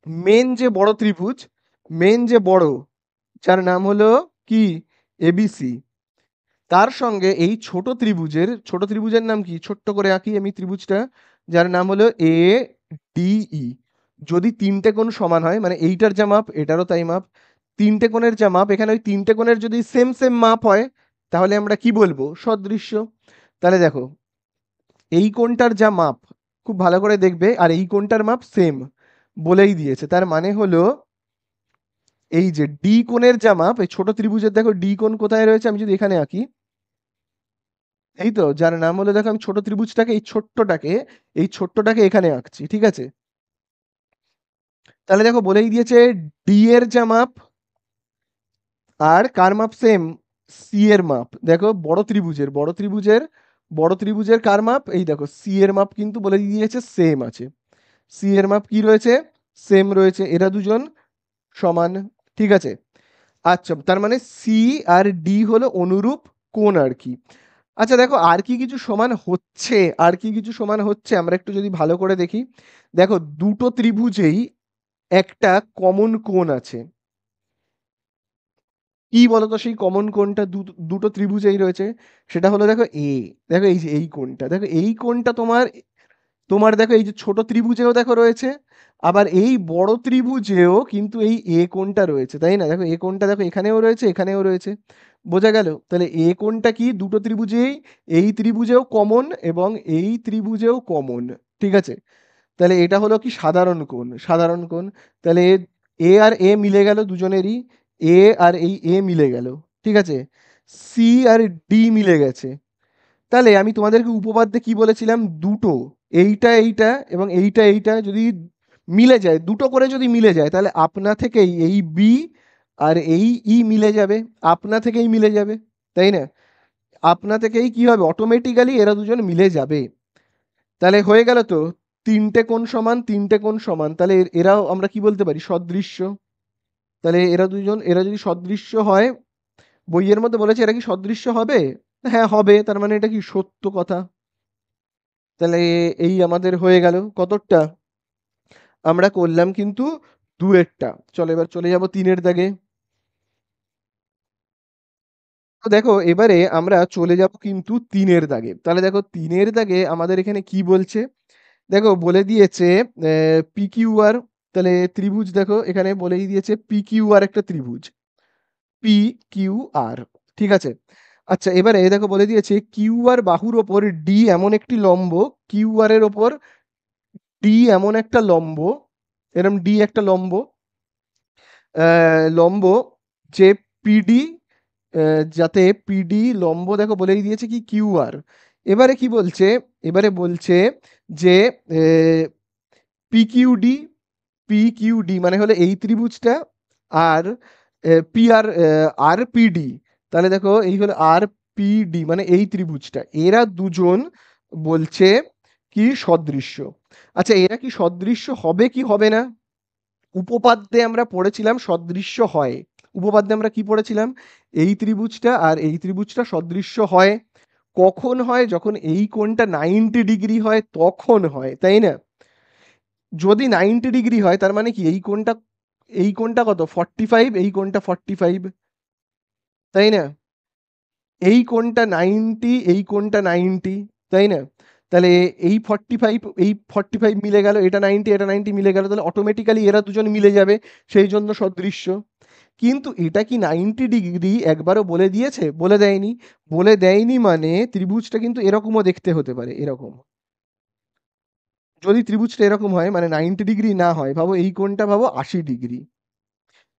মেন যে বড় ত্রিভুজ, মেন যে বড়, যার নাম হলো কি? ABC, তার সঙ্গে এই ছোট ত্রিভুজের নাম কি? ছোট্ট করে আঁকি আমি ত্রিভুজটা, যার নাম হলো ADE। যদি তিনটে কোণ সমান হয়, মানে এইটার যা মাপ এটারও তাই মাপ, তিনটে কোণের যা মাপ এখানে ওই তিনটে কোণের যদি সেম সেম মাপ হয়, তাহলে আমরা কি বলবো? সদৃশ্য। তাহলে দেখো এই কোণটার যা মাপ, খুব ভালো করে দেখবে, আর এই কোণটার মাপ সেম বলেই দিয়েছে, তার মানে হলো এই যে ডি কোণের যা মাপ, এই ছোট ত্রিভুজের দেখো ডি কোণ কোথায় রয়েছে, আমি যদি এখানে আঁকি, এই তো যার নাম হলো, দেখো আমি ছোট ত্রিভুজটাকে, এই ছোট্টটাকে এখানে আঁকছি, ঠিক আছে? তাহলে দেখো বলেই দিয়েছে ডি এর যা মাপ, আর কার মাপ সেম? সি এর মাপ। দেখো বড় ত্রিভুজের কার মাপ? এই দেখো সি এর মাপ কিন্তু বলে দিয়েছে সেম আছে। সি এর মাপ কি রয়েছে? সেম রয়েছে, এরা দুজন সমান, ঠিক আছে? আচ্ছা, তার মানে সি আর ডি হলো অনুরূপ কোণ আর কি। আচ্ছা দেখো, আর কি কিছু সমান হচ্ছে, আর কি কিছু সমান হচ্ছে আমরা একটু যদি ভালো করে দেখি। দেখো, দুটো ত্রিভুজেই একটা কমন কোণ আছে। কি বলতো সেই কমন কোণটা দুটো ত্রিভুজেই রয়েছে? সেটা হলো দেখো এ। দেখো এই যে এই কোণটা, দেখো এই কোণটা তোমার, দেখো এই যে ছোট ত্রিভুজেও দেখো রয়েছে, আবার এই বড় ত্রিভুজেও কিন্তু এই এ কোণটা রয়েছে, তাই না? দেখো এ কোণটা দেখো এখানেও রয়েছে, এখানেও রয়েছে। বোঝা গেল? তাহলে এ কোণটা কি দুটো ত্রিভুজেই, এই ত্রিভুজেও কমন এবং এই ত্রিভুজেও কমন। ঠিক আছে? তাহলে এটা হলো কি সাধারণ কোণ, সাধারণ কোণ। তাহলে এ আর এ মিলে গেল দুজনেরই, এ আর এই এ মিলে গেল। ঠিক আছে? সি আর ডি মিলে গেছে। তাহলে আমি তোমাদেরকে উপপাদ্যে কি বলেছিলাম? দুটো, এইটা এইটা এবং এইটা এইটা যদি মিলে যায়, দুটো করে যদি মিলে যায়, তাহলে আপনা থেকেই এই বি আর এই ই মিলে যাবে, আপনা থেকেই মিলে যাবে, তাই না? আপনা থেকেই কি হবে, অটোমেটিক্যালি এরা দুজন মিলে যাবে। তাহলে হয়ে গেল তো, তিনটে কোণ সমান, তিনটে কোণ সমান, তাহলে এরাও আমরা কি বলতে পারি, সদৃশ্য। তাহলে এরা দুজন, এরা যদি সদৃশ্য হয়, বইয়ের মধ্যে বলেছে এরা কি সদৃশ্য হবে? হ্যাঁ হবে, তার মানে এটা কি সত্য কথা। তাহলে এই আমাদের হয়ে গেল কতটা, আমরা করলাম কিন্তু দুয়েরটা। চলো এবার চলে যাব তিনের দাগে। তো দেখো এবারে আমরা চলে যাব কিন্তু তিনের দাগে। তাহলে দেখো তিনের দাগে আমাদের এখানে কি বলছে, দেখো বলে দিয়েছে পি কিউ আর। তাহলে ত্রিভুজ দেখো এখানে বলেই দিয়েছে পি কিউ আর একটা ত্রিভুজ, পি কিউ আর। ঠিক আছে? আচ্ছা এবারে দেখো বলে দিয়েছে কিউ আর বাহুর ওপর ডি এমন একটি লম্ব, কিউ আর এর ওপর ডি এমন একটা লম্ব, এরম ডি একটা লম্ব, লম্ব যে পিডি, যাতে পিডি লম্ব দেখো বলেই দিয়েছে কি কিউ আর। এবারে কি বলছে, এবারে বলছে যে P Q D, P Q D মানে হলো এই ত্রিভুজটা, আর পি আর আর পিডি, তাহলে দেখো এই হলো আর পিডি মানে এই ত্রিভুজটা, এরা দুজন বলছে কি সদৃশ্য। আচ্ছা এরা কি সদৃশ্য হবে কি হবে না? উপপাদ্যে আমরা পড়েছিলাম সদৃশ্য হয়। উপপাদ্যে আমরা কি পড়েছিলাম? এই ত্রিভুজটা আর এই ত্রিভুজটা সদৃশ্য হয়। কখন হয়? যখন এই কোণটা 90 ডিগ্রি হয় তখন হয়, তাই না? যদি 90 ডিগ্রি হয় তার মানে কি এই কোণটা, এই কোণটা কত, 45, এই কোণটা 45, তাই না? এই কোণটা 90, এই কোণটা 90, তাই না? তাহলে এই 45, এই 45 মিলে গেল, এটা 90, এটা 90 মিলে গেল, তাহলে অটোমেটিক্যালি এরা দুজন মিলে যাবে, সেই জন্য সদৃশ্য। কিন্তু এটা কি 90 ডিগ্রি একবারও বলে দিয়েছে? বলে দেয়নি। বলে দেয়নি মানে ত্রিভুজটা কিন্তু এরকমও দেখতে হতে পারে, এরকম। যদি ত্রিভুজটা এরকম হয় মানে 90 ডিগ্রি না হয়, ভাবো এই কোণটা ভাবো 80 ডিগ্রি,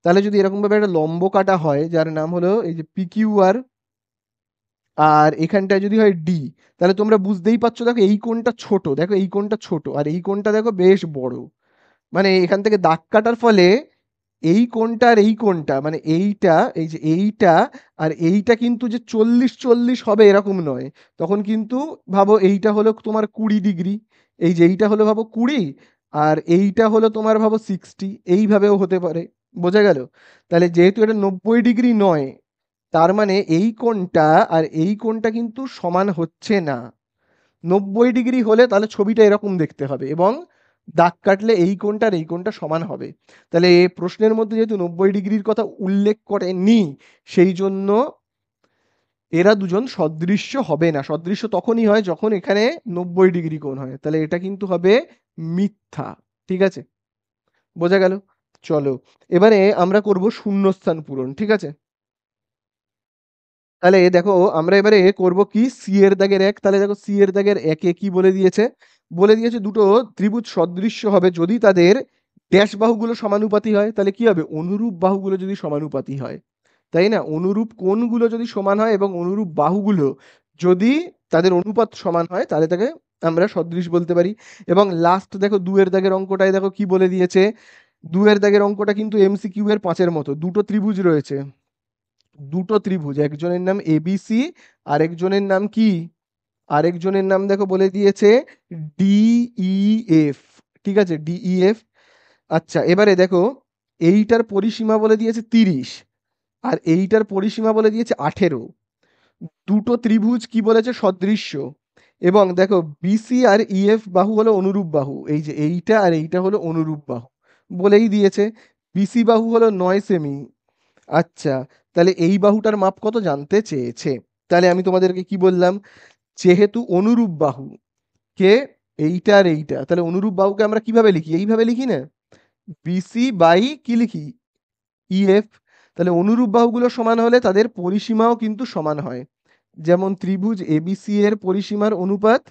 তাহলে যদি এরকম ভাবে একটা লম্ব কাটা হয় যার নাম হলো এই যে পি কিউ আর, আর এখানটায় যদি হয় ডি, তাহলে তোমরা বুঝতেই পারছো, দেখো এই কোণটা ছোট, দেখো এই কোণটা ছোট আর এই কোণটা দেখো বেশ বড়। মানে এখান থেকে দাগ কাটার ফলে এই কোণটা আর এই কোণটা মানে এইটা, এই যে এইটা আর এইটা কিন্তু যে 40 40 হবে এরকম নয়। তখন কিন্তু ভাবো এইটা হলো তোমার 20 ডিগ্রি, এই যে এইটা হলো ভাবো 20, আর এইটা হলো তোমার ভাবো 60, এইভাবেও হতে পারে। বোঝা গেল? তাহলে যেহেতু এটা 90 ডিগ্রি নয়, তার মানে এই কোণটা আর এই কোণটা কিন্তু সমান হচ্ছে না। 90 ডিগ্রি হলে তাহলে ছবিটা এরকম দেখতে হবে এবং দাগ কাটলে এই কোণটা আর এই কোণটা সমান হবে। তাহলে এই প্রশ্নের মধ্যে যেহেতু 90 ডিগ্রির কথা উল্লেখ করেনি, সেই জন্য এরা দুজন সদৃশ্য হবে না। সদৃশ্য তখনই হয় যখন এখানে 90 ডিগ্রি কোণ হয়, তাহলে এটা কিন্তু হবে মিথ্যা। ঠিক আছে? বোঝা গেল? চলো এবারে আমরা করব শূন্যস্থান পূরণ। ঠিক আছে? তাহলে দেখো আমরা এবারে করব কি, সি এর দাগের এক। তাহলে দেখো সি এর দাগের একে কি বলে দিয়েছে, বলে দিয়েছে দুটো ত্রিভুজ সদৃশ্য হবে যদি তাদের ড্যাশ বাহুগুলো সমানুপাতি হয়। তাহলে কি হবে, অনুরূপ বাহুগুলো যদি সমানুপাতি হয়, তাই না? অনুরূপ কোণগুলো যদি সমান হয় এবং অনুরূপ বাহুগুলো যদি তাদের অনুপাত সমান হয়, তাহলে তাকে আমরা সদৃশ বলতে পারি। এবং লাস্ট দেখো দুয়ের দাগের অঙ্কটায় দেখো কি বলে দিয়েছে, দুয়ের দাগের অঙ্কটা কিন্তু এমসিকিউ এর 5-এর মতো। দুটো ত্রিভুজ রয়েছে, দুটো ত্রিভুজ, একজনের নাম এবিসি, আরেকজনের নাম কি, আরেকজনের নাম দেখো বলে দিয়েছে ডিইএফ। ঠিক আছে? ডিইএফ। আচ্ছা এবারে দেখো এইটার পরিসীমা বলে দিয়েছে 30, আর এইটার পরিসীমা বলে দিয়েছে 18। দুটো ত্রিভুজ কি বলেছে সদৃশ্য, এবং দেখো বিসি আর ইএফ বাহু হলো অনুরূপ বাহু, এই যে এইটা আর এইটা হলো অনুরূপ বাহু বলেই দিয়েছে। বিসি বাহু হলো 9 সেমি। আচ্ছা, তাহলে এই বাহুটার মাপ কত জানতে চেয়েছে। তাহলে আমি তোমাদেরকে কি বললাম, যেহেতু অনুরূপ বাহু কে এইটা আর এইটা, তাহলে অনুরূপ বাহুকে আমরা কিভাবে লিখি, এইভাবে লিখি না, বিসি বাই কি লিখি, ইএফ। তাহলে অনুরূপ বাহুগুলো সমান হলে তাদের পরিসীমাও কিন্তু সমান হয়। যেমন ত্রিভুজ এবিসি এর পরিসীমার অনুপাত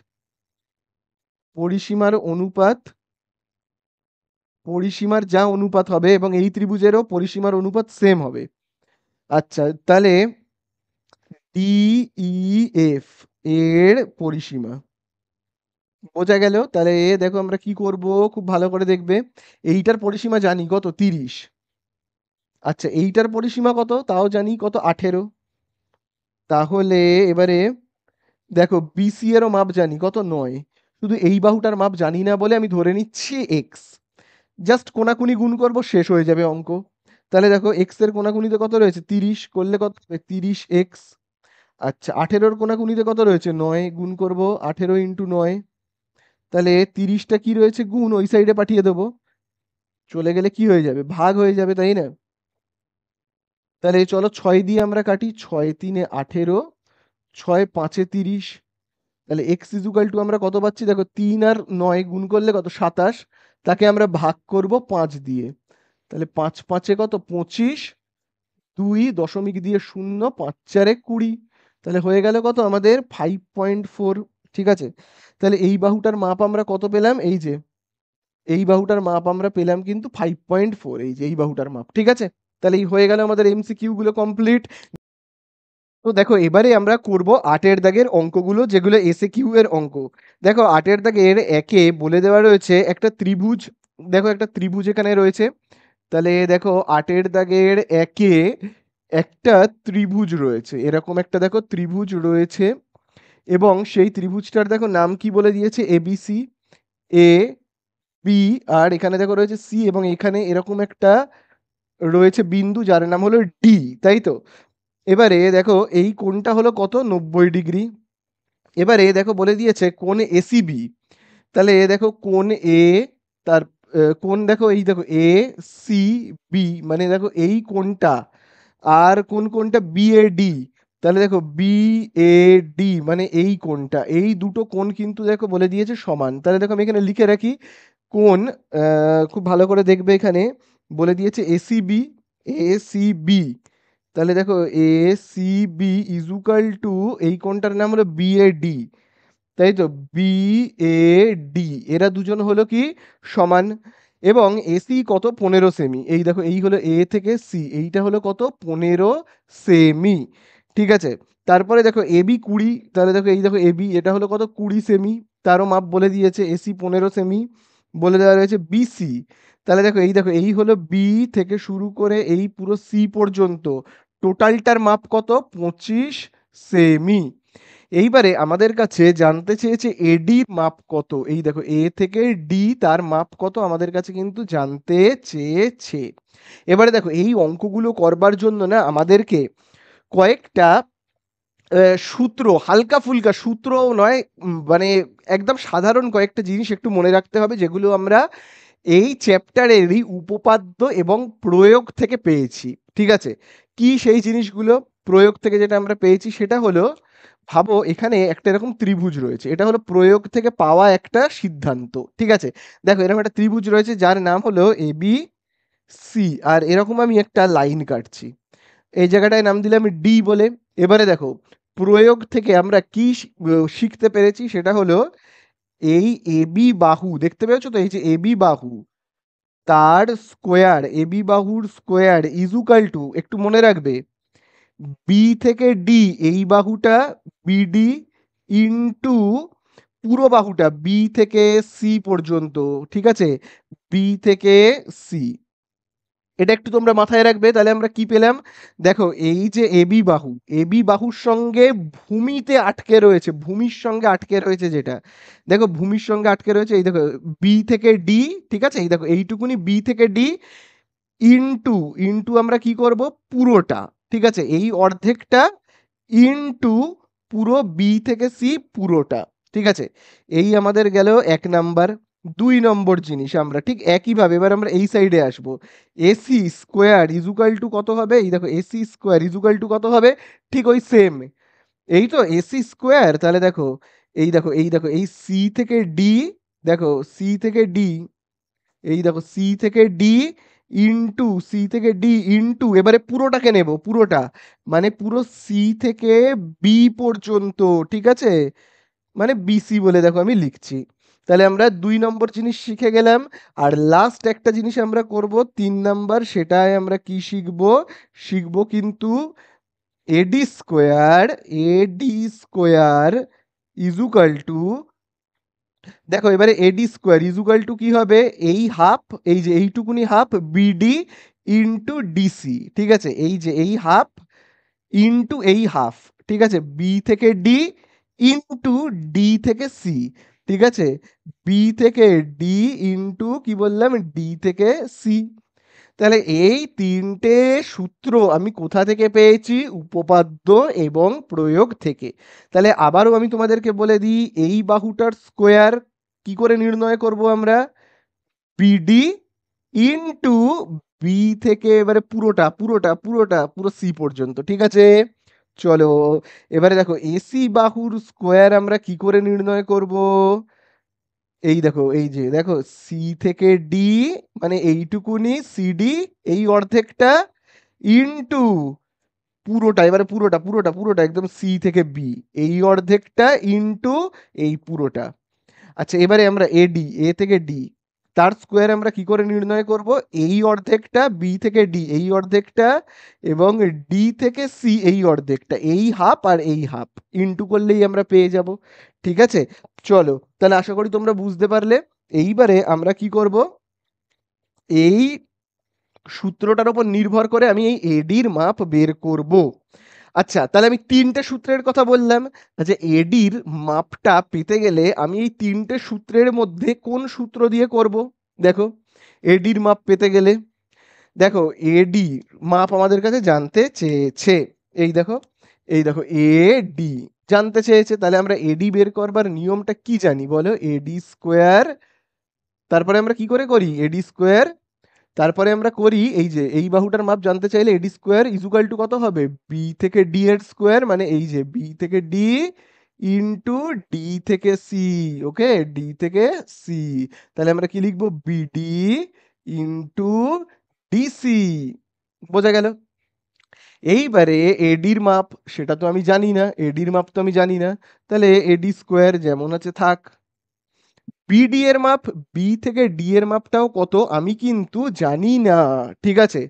পরিসীমার যা অনুপাত হবে, এবং এই ত্রিভুজেরও পরিসীমার অনুপাত সেম হবে। আচ্ছা, তাহলে ডিইএফ এর পরিসীমা বোঝা গেল। তাহলে দেখো আমরা কি করব, খুব ভালো করে দেখবে। এইটার পরিসীমা জানি কত, 30। আচ্ছা, এইটার পরিসীমা কত তাও জানি কত, 18। তাহলে এবারে দেখো বিসি এরও মাপ জানি কত, 9। শুধু এই বাহুটার মাপ জানি না বলে আমি ধরে নিচ্ছি এক্স। জাস্ট কোনাকুনি গুণ করব, শেষ হয়ে যাবে অঙ্ক। তাহলে দেখো এক্স এর কোনাকুনিতে কত রয়েছে, 30, করলে কত হবে, 30x। আচ্ছা, 18-র কোনাকুনিতে কত রয়েছে, 9, গুণ করব 18 × 9। তাহলে 30টা কি রয়েছে, গুণ ওই সাইডে পাঠিয়ে দেবো, চলে গেলে কি হয়ে যাবে, ভাগ হয়ে যাবে, তাই না। তাহলে চলো 6 দিয়ে আমরা কাটি, 6 × 3 = 18, 6 × 5 = 30। তাহলে এক্স ইজুকাল টু আমরা কত পাচ্ছি, দেখো 3 আর 9 গুণ করলে কত, 27। তাকে আমরা ভাগ করব 5 দিয়ে। তাহলে 5 × 5 = কত, 25। 2 দশমিক দিয়ে 0, 5 × 4 = 20। তাহলে হয়ে গেল কত আমাদের, 5.4। ঠিক আছে, তাহলে এই বাহুটার মাপ আমরা কত পেলাম, এই যে এই বাহুটার মাপ আমরা পেলাম কিন্তু 5.4, এই যে এই বাহুটার মাপ। ঠিক আছে, তাহলে এই হয়ে গেল আমাদের এমসিকিউ গুলো কমপ্লিট। তো দেখো এবারে আমরা করব 8-এর দাগের অঙ্কগুলো, যেগুলো এসএ কিউ এর অঙ্ক। দেখো 8-এর দাগের একে বলে দেওয়া রয়েছে একটা ত্রিভুজ। দেখো একটা ত্রিভুজ এখানে রয়েছে। তাহলে দেখো 8-এর দাগের একে একটা ত্রিভুজ রয়েছে, এরকম একটা দেখো ত্রিভুজ রয়েছে, এবং সেই ত্রিভুজটার দেখো নাম কি বলে দিয়েছে, এবিসি, এ বি, আর এখানে দেখো রয়েছে সি, এবং এখানে এরকম একটা রয়েছে বিন্দু যার নাম হলো ডি, তাই তো। এবারে দেখো এই কোণটা হলো কত, 90 ডিগ্রি। এবারে দেখো বলে দিয়েছে কোণ এসিবি। তাহলে দেখো কোণ এ, তার কোণ দেখো, এই দেখো এ সি বি, মানে দেখো এই কোণটা, আর কোন কোণটা, বি এ ডি। তাহলে দেখো বি এ ডি মানে এই কোণটা, এই দুটো কোণ কিন্তু দেখো বলে দিয়েছে সমান। তাহলে দেখো আমি এখানে লিখে রাখি কোণ, খুব ভালো করে দেখবে, এখানে বলে দিয়েছে এসিবি, এসিবি। তাহলে দেখো A C B is equal to, এই কোণটার নাম হলো বি এ ডি, তাই তো, বি এ ডি, এরা দুজন হলো কি সমান। এবং এসি কত, 15 সেমি। এই দেখো এই হলো এ থেকে সি, এইটা হলো কত, 15 সেমি। ঠিক আছে, তারপরে দেখো এবি 20। তাহলে দেখো এই দেখো এবি, এটা হলো কত, 20 সেমি। তারও মাপ বলে দিয়েছে, এসি 15 সেমি। বলে দেওয়া রয়েছে বিসি। তাহলে দেখো এই দেখো এই হলো বি থেকে শুরু করে এই পুরো সি পর্যন্ত, টোটালটার মাপ কত, 25 সেমি। এইবারে আমাদের কাছে জানতে চেয়েছে এডির মাপ কত, এই দেখো এ থেকে ডি তার মাপ কত আমাদের কাছে কিন্তু জানতে চেয়েছে। এবারে দেখো এই অঙ্কগুলো করবার জন্য না আমাদেরকে কয়েকটা সূত্র, হালকা ফুলকা সূত্রও নয়, মানে একদম সাধারণ কয়েকটা জিনিস একটু মনে রাখতে হবে, যেগুলো আমরা এই চ্যাপ্টারেরই উপপাদ্য এবং প্রয়োগ থেকে পেয়েছি। ঠিক আছে, কি সেই জিনিসগুলো, প্রয়োগ থেকে যেটা আমরা পেয়েছি সেটা হলো, ভাবো এখানে একটা এরকম ত্রিভুজ রয়েছে, এটা হলো প্রয়োগ থেকে পাওয়া একটা সিদ্ধান্ত। ঠিক আছে, দেখো এরকম একটা ত্রিভুজ রয়েছে যার নাম হলো এ বি সি, আর এরকম আমি একটা লাইন কাটছি, এই জায়গাটায় নাম দিলাম ডি বলে। এবারে দেখো প্রয়োগ থেকে আমরা কি শিখতে পেরেছি, সেটা হলো এই এবি বাহু দেখতে পেয়েছো তো, এই যে এবি বাহু তার স্কোয়ার, এবি বাহুর স্কোয়ার ইজুকাল টু, একটু মনে রাখবে, বি থেকে ডি এই বাহুটা বিডি ইনটু পুরো বাহুটা বি থেকে সি পর্যন্ত। ঠিক আছে, বি থেকে সি, এটা একটু তোমরা মাথায় রাখবে। তাহলে আমরা কি পেলাম, দেখো এই যে এবি বাহু, এবি বাহুর সঙ্গে ভূমিতে আটকে রয়েছে, ভূমির সঙ্গে আটকে রয়েছে যেটা, দেখো ভূমির সঙ্গে আটকে রয়েছে, এই দেখো বি থেকে ডি। ঠিক আছে, এই দেখো এইটুকুনি বি থেকে ডি ইনটু ইনটু আমরা কি করব, পুরোটা। ঠিক আছে, এই অর্ধেকটা ইনটু পুরো বি থেকে সি পুরোটা। ঠিক আছে, এই আমাদের গেল 1 নাম্বার। 2 নম্বর জিনিস আমরা ঠিক একইভাবে এবার আমরা এই সাইডে আসবো। এসি স্কোয়ার ইজুকাল টু কত হবে? এই দেখো এসি স্কোয়ার ইজুকাল টু কত হবে? ঠিক ওই সেম, এই তো এসি স্কোয়ার। তাহলে দেখো এই দেখো এই সি থেকে ডি, দেখো সি থেকে ডি, এই দেখো সি থেকে ডি ইনটু সি থেকে ডি ইনটু এবারে পুরোটাকে নেব, পুরোটা মানে পুরো সি থেকে বি পর্যন্ত। ঠিক আছে, মানে বিসি বলে দেখো আমি লিখছি। তাহলে আমরা 2 নম্বর জিনিস শিখে গেলাম। আর লাস্ট একটা জিনিস আমরা করব 3 নাম্বার, সেটাই আমরা কি শিখবো? শিখবো কিন্তু AD square, AD square is equal to, দেখো এবারে এডি স্কোয়ার ইজুকাল টু কি হবে? এই হাফ, এই যে এইটুকুনি হাফ বিডি ইনটু ডিসি। ঠিক আছে, এই যে এই হাফ ইনটু এই হাফ। ঠিক আছে, বি থেকে ডি ইনটু ডি থেকে সি। ঠিক আছে, বি থেকে ডি ইনটু কি বললাম? ডি থেকে সি। তাহলে এই তিনটে সূত্র আমি কোথা থেকে পেয়েছি? উপপাদ্য এবং প্রয়োগ থেকে। তাহলে আবারও আমি তোমাদেরকে বলে দিই, এই বাহুটার স্কোয়ার কি করে নির্ণয় করব আমরা? বিডি ইনটু বি থেকে এবারে পুরোটা পুরোটা পুরোটা পুরো সি পর্যন্ত। ঠিক আছে, চলো এবারে দেখো এসি বাহুর স্কোয়ার আমরা কি করে নির্ণয় করব? এই দেখো এই যে দেখো সি থেকে ডি মানে এইটুকুনি সিডি, এই অর্ধেকটা ইনটু পুরোটা, এবারে পুরোটা পুরোটা পুরোটা একদম সি থেকে বি, এই অর্ধেকটা ইনটু এই পুরোটা। আচ্ছা এবারে আমরা এডি, এ থেকে ডি, তার স্কোয়ার আমরা কি করে নির্ণয় করব? এই অর্ধেকটা বি থেকে ডি এই অর্ধেকটা এবং ডি থেকে সি এই অর্ধেকটা, এই হাফ আর এই হাফ ইনটু করলেই আমরা পেয়ে যাব। ঠিক আছে, চলো তাহলে আশা করি তোমরা বুঝতে পারলে। এইবারে আমরা কি করব? এই সূত্রটার উপর নির্ভর করে আমি এই এডির মাপ বের করব। আচ্ছা তাহলে আমি তিনটে সূত্রের কথা বললাম, যে এডির মাপটা পেতে গেলে আমি এই তিনটে সূত্রের মধ্যে কোন সূত্র দিয়ে করব? দেখো এডির মাপ পেতে গেলে, দেখো এডি মাপ আমাদের কাছে জানতে চেয়েছে, এই দেখো এই দেখো এডি জানতে চেয়েছে। তাহলে আমরা এডি বের করবার নিয়মটা কি জানি বলো? এডি স্কোয়ার, তারপরে আমরা কি করে করি? এডি স্কোয়ার, তারপরে আমরা করি এই যে এই বাহুটার মাপ জানতে চাইলে এডি স্কোয়ার ইজুকাল টু কত হবে? বি থেকে ডি এর স্কোয়ার, মানে এই যে বি থেকে ডি ইনটু ডি থেকে সি। ওকে, ডি থেকে সি। তাহলে আমরা কি লিখবো? BD into DC. বোঝা গেল? এইবারে এডির মাপ সেটা তো আমি জানি না, এডির মাপ তো আমি জানি না, তাহলে এডি স্কোয়ার যেমন আছে থাক। বিডি এর মাপ, বি থেকে ডি এর মাপটাও কত আমি কিন্তু জানি না। ঠিক আছে,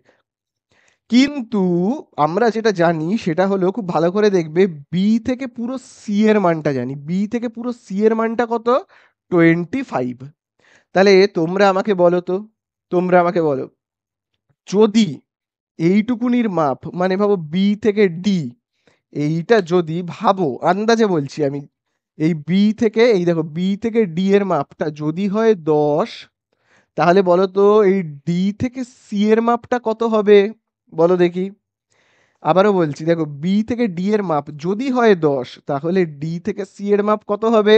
কিন্তু আমরা যেটা জানি সেটা হলো, খুব ভালো করে দেখবে, বি থেকে পুরো সি এর মানটা জানি। বি থেকে পুরো সি এর মানটা কত? 25। তাহলে তোমরা আমাকে বলো তো, তোমরা আমাকে বলো, যদি এইটুকুনির মাপ মানে ভাবো বি থেকে ডি, এইটা যদি ভাবো আন্দাজে বলছি আমি, এই বি থেকে এই দেখো বি থেকে ডি এর মাপটা যদি হয় 10, তাহলে বলো তো এই ডি থেকে সি এর মাপটা কত হবে? বলো দেখি। আবারও বলছি, দেখো বি থেকে ডি এর মাপ যদি হয় 10, তাহলে ডি থেকে সি এর মাপ কত হবে?